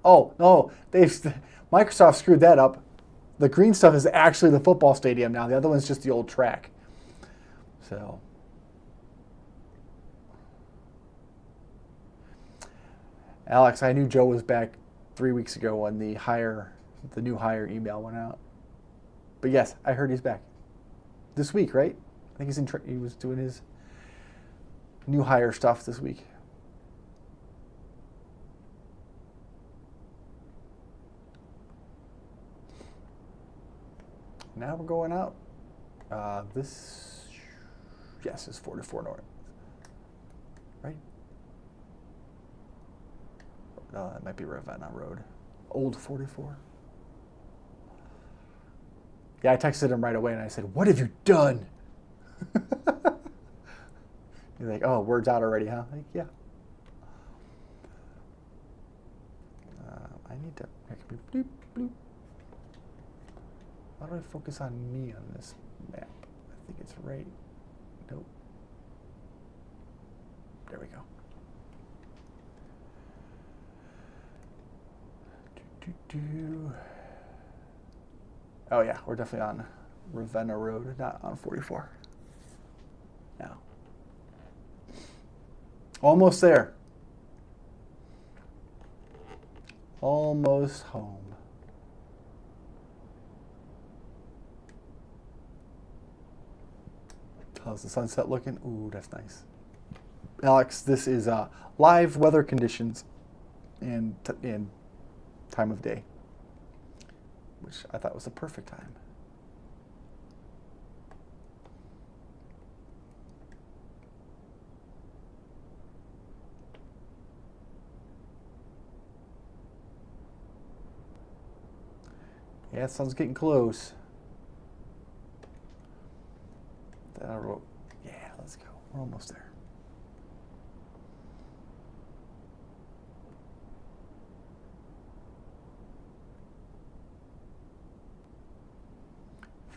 Oh, no, Microsoft screwed that up. The green stuff is actually the football stadium now. The other one's just the old track. So, Alex, I knew Joe was back 3 weeks ago when the new hire email went out. But yes, I heard he's back this week, right? I think he was doing his new hire stuff this week. Now we're going out. This is 44 North, right? No, that might be Ravenna Road. Old 44. Yeah, I texted him right away and I said, "What have you done?" He's like, "Oh, word's out already, huh?" Like, yeah. I need to. Bloop, bloop. How do I focus on me on this map? I think it's right. Nope. There we go. Oh yeah, we're definitely on Ravenna Road, not on 44. Now. Almost there. Almost home. How's the sunset looking? Ooh, that's nice. Alex, this is live weather conditions and time of day, which I thought was the perfect time. Yeah, the sun's getting close. Yeah, let's go. We're almost there.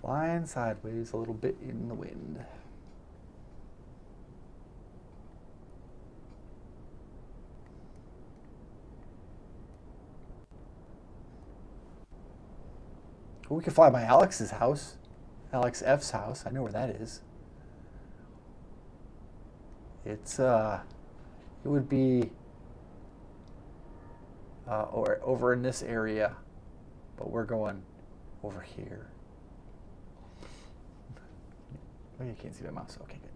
Flying sideways a little bit in the wind. Well, we could fly by Alex's house. Alex F's house. I know where that is. It would be over in this area, but we're going over here. Oh, you can't see my mouse. Okay, good.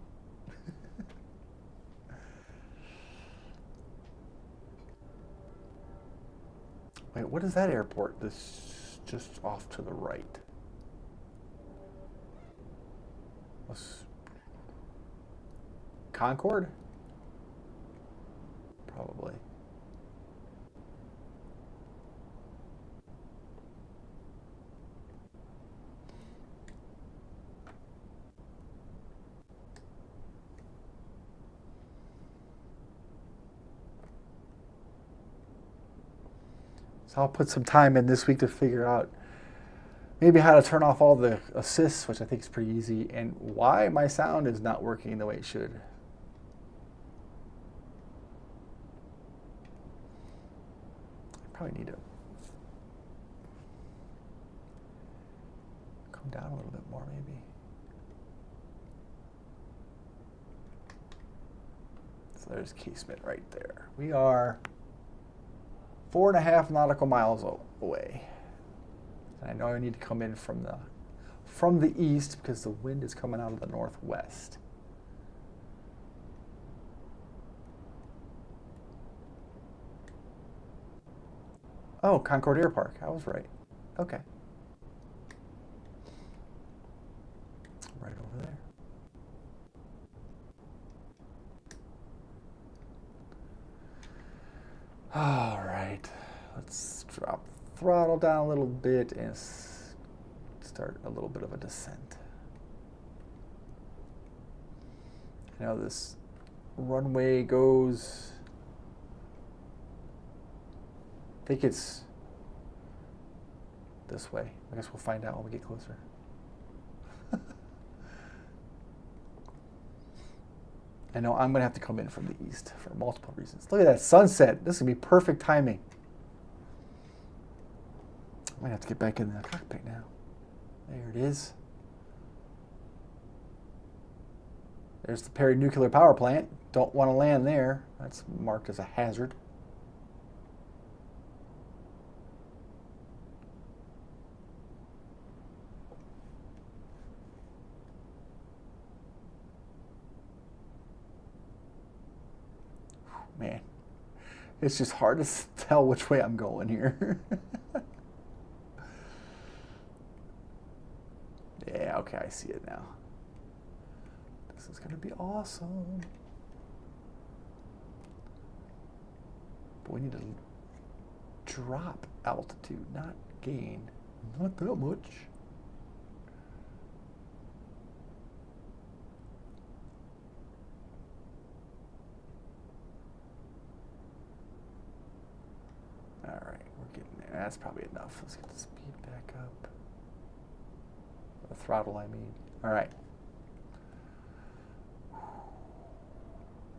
Wait, what is that airport? This just off to the right. Concord? Probably. So I'll put some time in this week to figure out maybe how to turn off all the assists, which I think is pretty easy, and why my sound is not working the way it should. I probably need to come down a little bit more, maybe. So there's Casement right there. We are 4.5 nautical miles away. And I know I need to come in from the east because the wind is coming out of the northwest. Oh, Concord Air Park. I was right. Okay. Right over there. All right, let's drop the throttle down a little bit and start a little bit of a descent. I know this runway goes, I think it's this way. I guess we'll find out when we get closer. I know I'm going to have to come in from the east for multiple reasons. Look at that sunset. This is going to be perfect timing. I might have to get back in the cockpit now. There it is. There's the Perry nuclear power plant. Don't want to land there. That's marked as a hazard. Man, it's just hard to tell which way I'm going here. Yeah, okay, I see it now. This is going to be awesome. But we need to drop altitude, not gain. Not that much. All right, we're getting there. That's probably enough. Let's get the speed back up. The throttle, I mean. All right.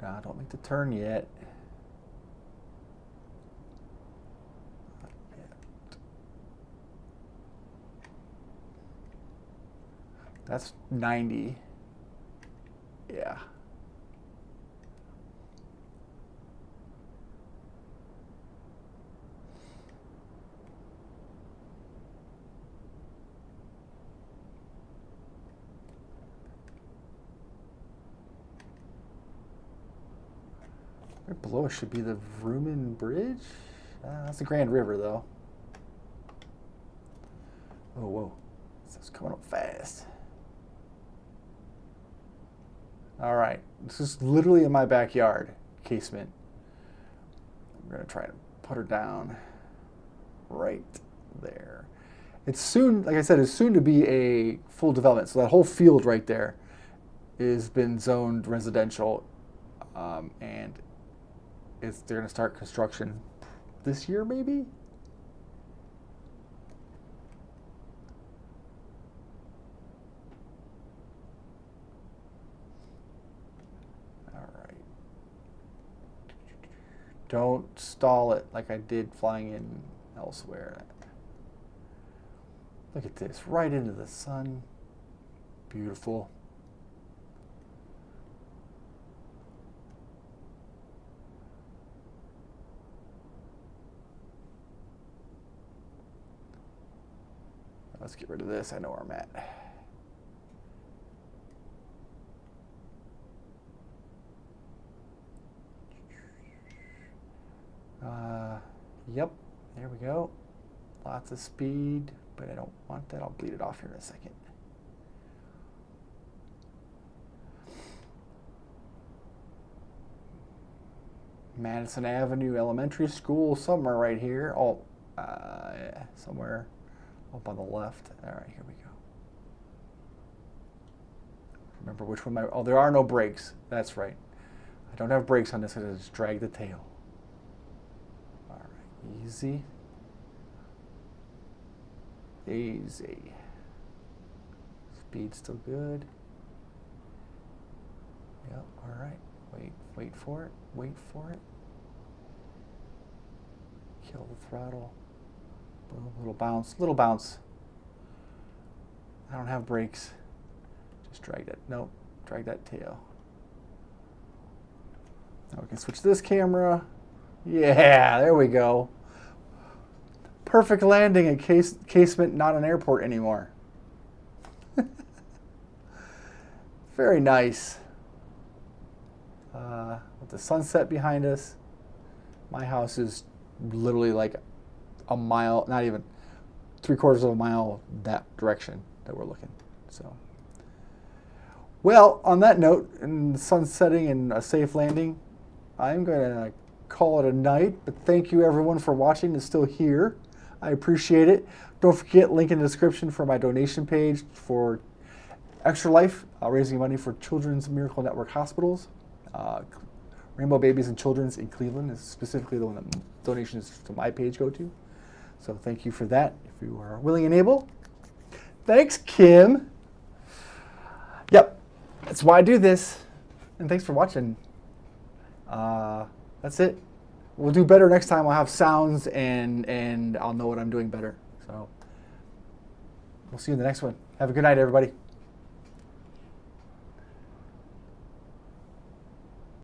Nah, don't make the turn yet. Not yet. That's 90. Yeah. Right below us should be the Vrooman Bridge. That's the Grand River, though. Oh, whoa. This is coming up fast. All right. This is literally in my backyard casement. I'm going to try and put her down right there. It's soon, like I said, it's soon to be a full development. So that whole field right there has been zoned residential, and they're going to start construction this year, maybe? All right. Don't stall it like I did flying in elsewhere. Look at this, right into the sun. Beautiful. Let's get rid of this. I know where I'm at. Yep, there we go. Lots of speed, but I don't want that. I'll bleed it off here in a second. Madison Avenue Elementary School, somewhere right here. Oh, yeah, somewhere up on the left. All right, here we go. Remember which one oh, there are no brakes. That's right. I don't have brakes on this, I just drag the tail. All right, easy. Easy. Speed still good. Yep, all right. Wait for it. Wait for it. Kill the throttle. Boom, little bounce, little bounce. I don't have brakes. Just drag that, nope, drag that tail. Now we can switch this camera. Yeah, there we go. Perfect landing at casement, not an airport anymore. Very nice. With the sunset behind us, my house is literally like a mile, not even 3/4 of a mile that direction that we're looking. So, well, on that note, and the sun setting and a safe landing, I'm going to call it a night. But thank you everyone for watching and still here. I appreciate it. Don't forget, link in the description for my donation page for Extra Life, raising money for Children's Miracle Network hospitals. Rainbow Babies and Children's in Cleveland is specifically the one that donations to my page go to. So thank you for that, if you are willing and able. Thanks, Kim. Yep, that's why I do this. And thanks for watching. That's it. We'll do better next time. I'll have sounds and I'll know what I'm doing better. So we'll see you in the next one. Have a good night, everybody.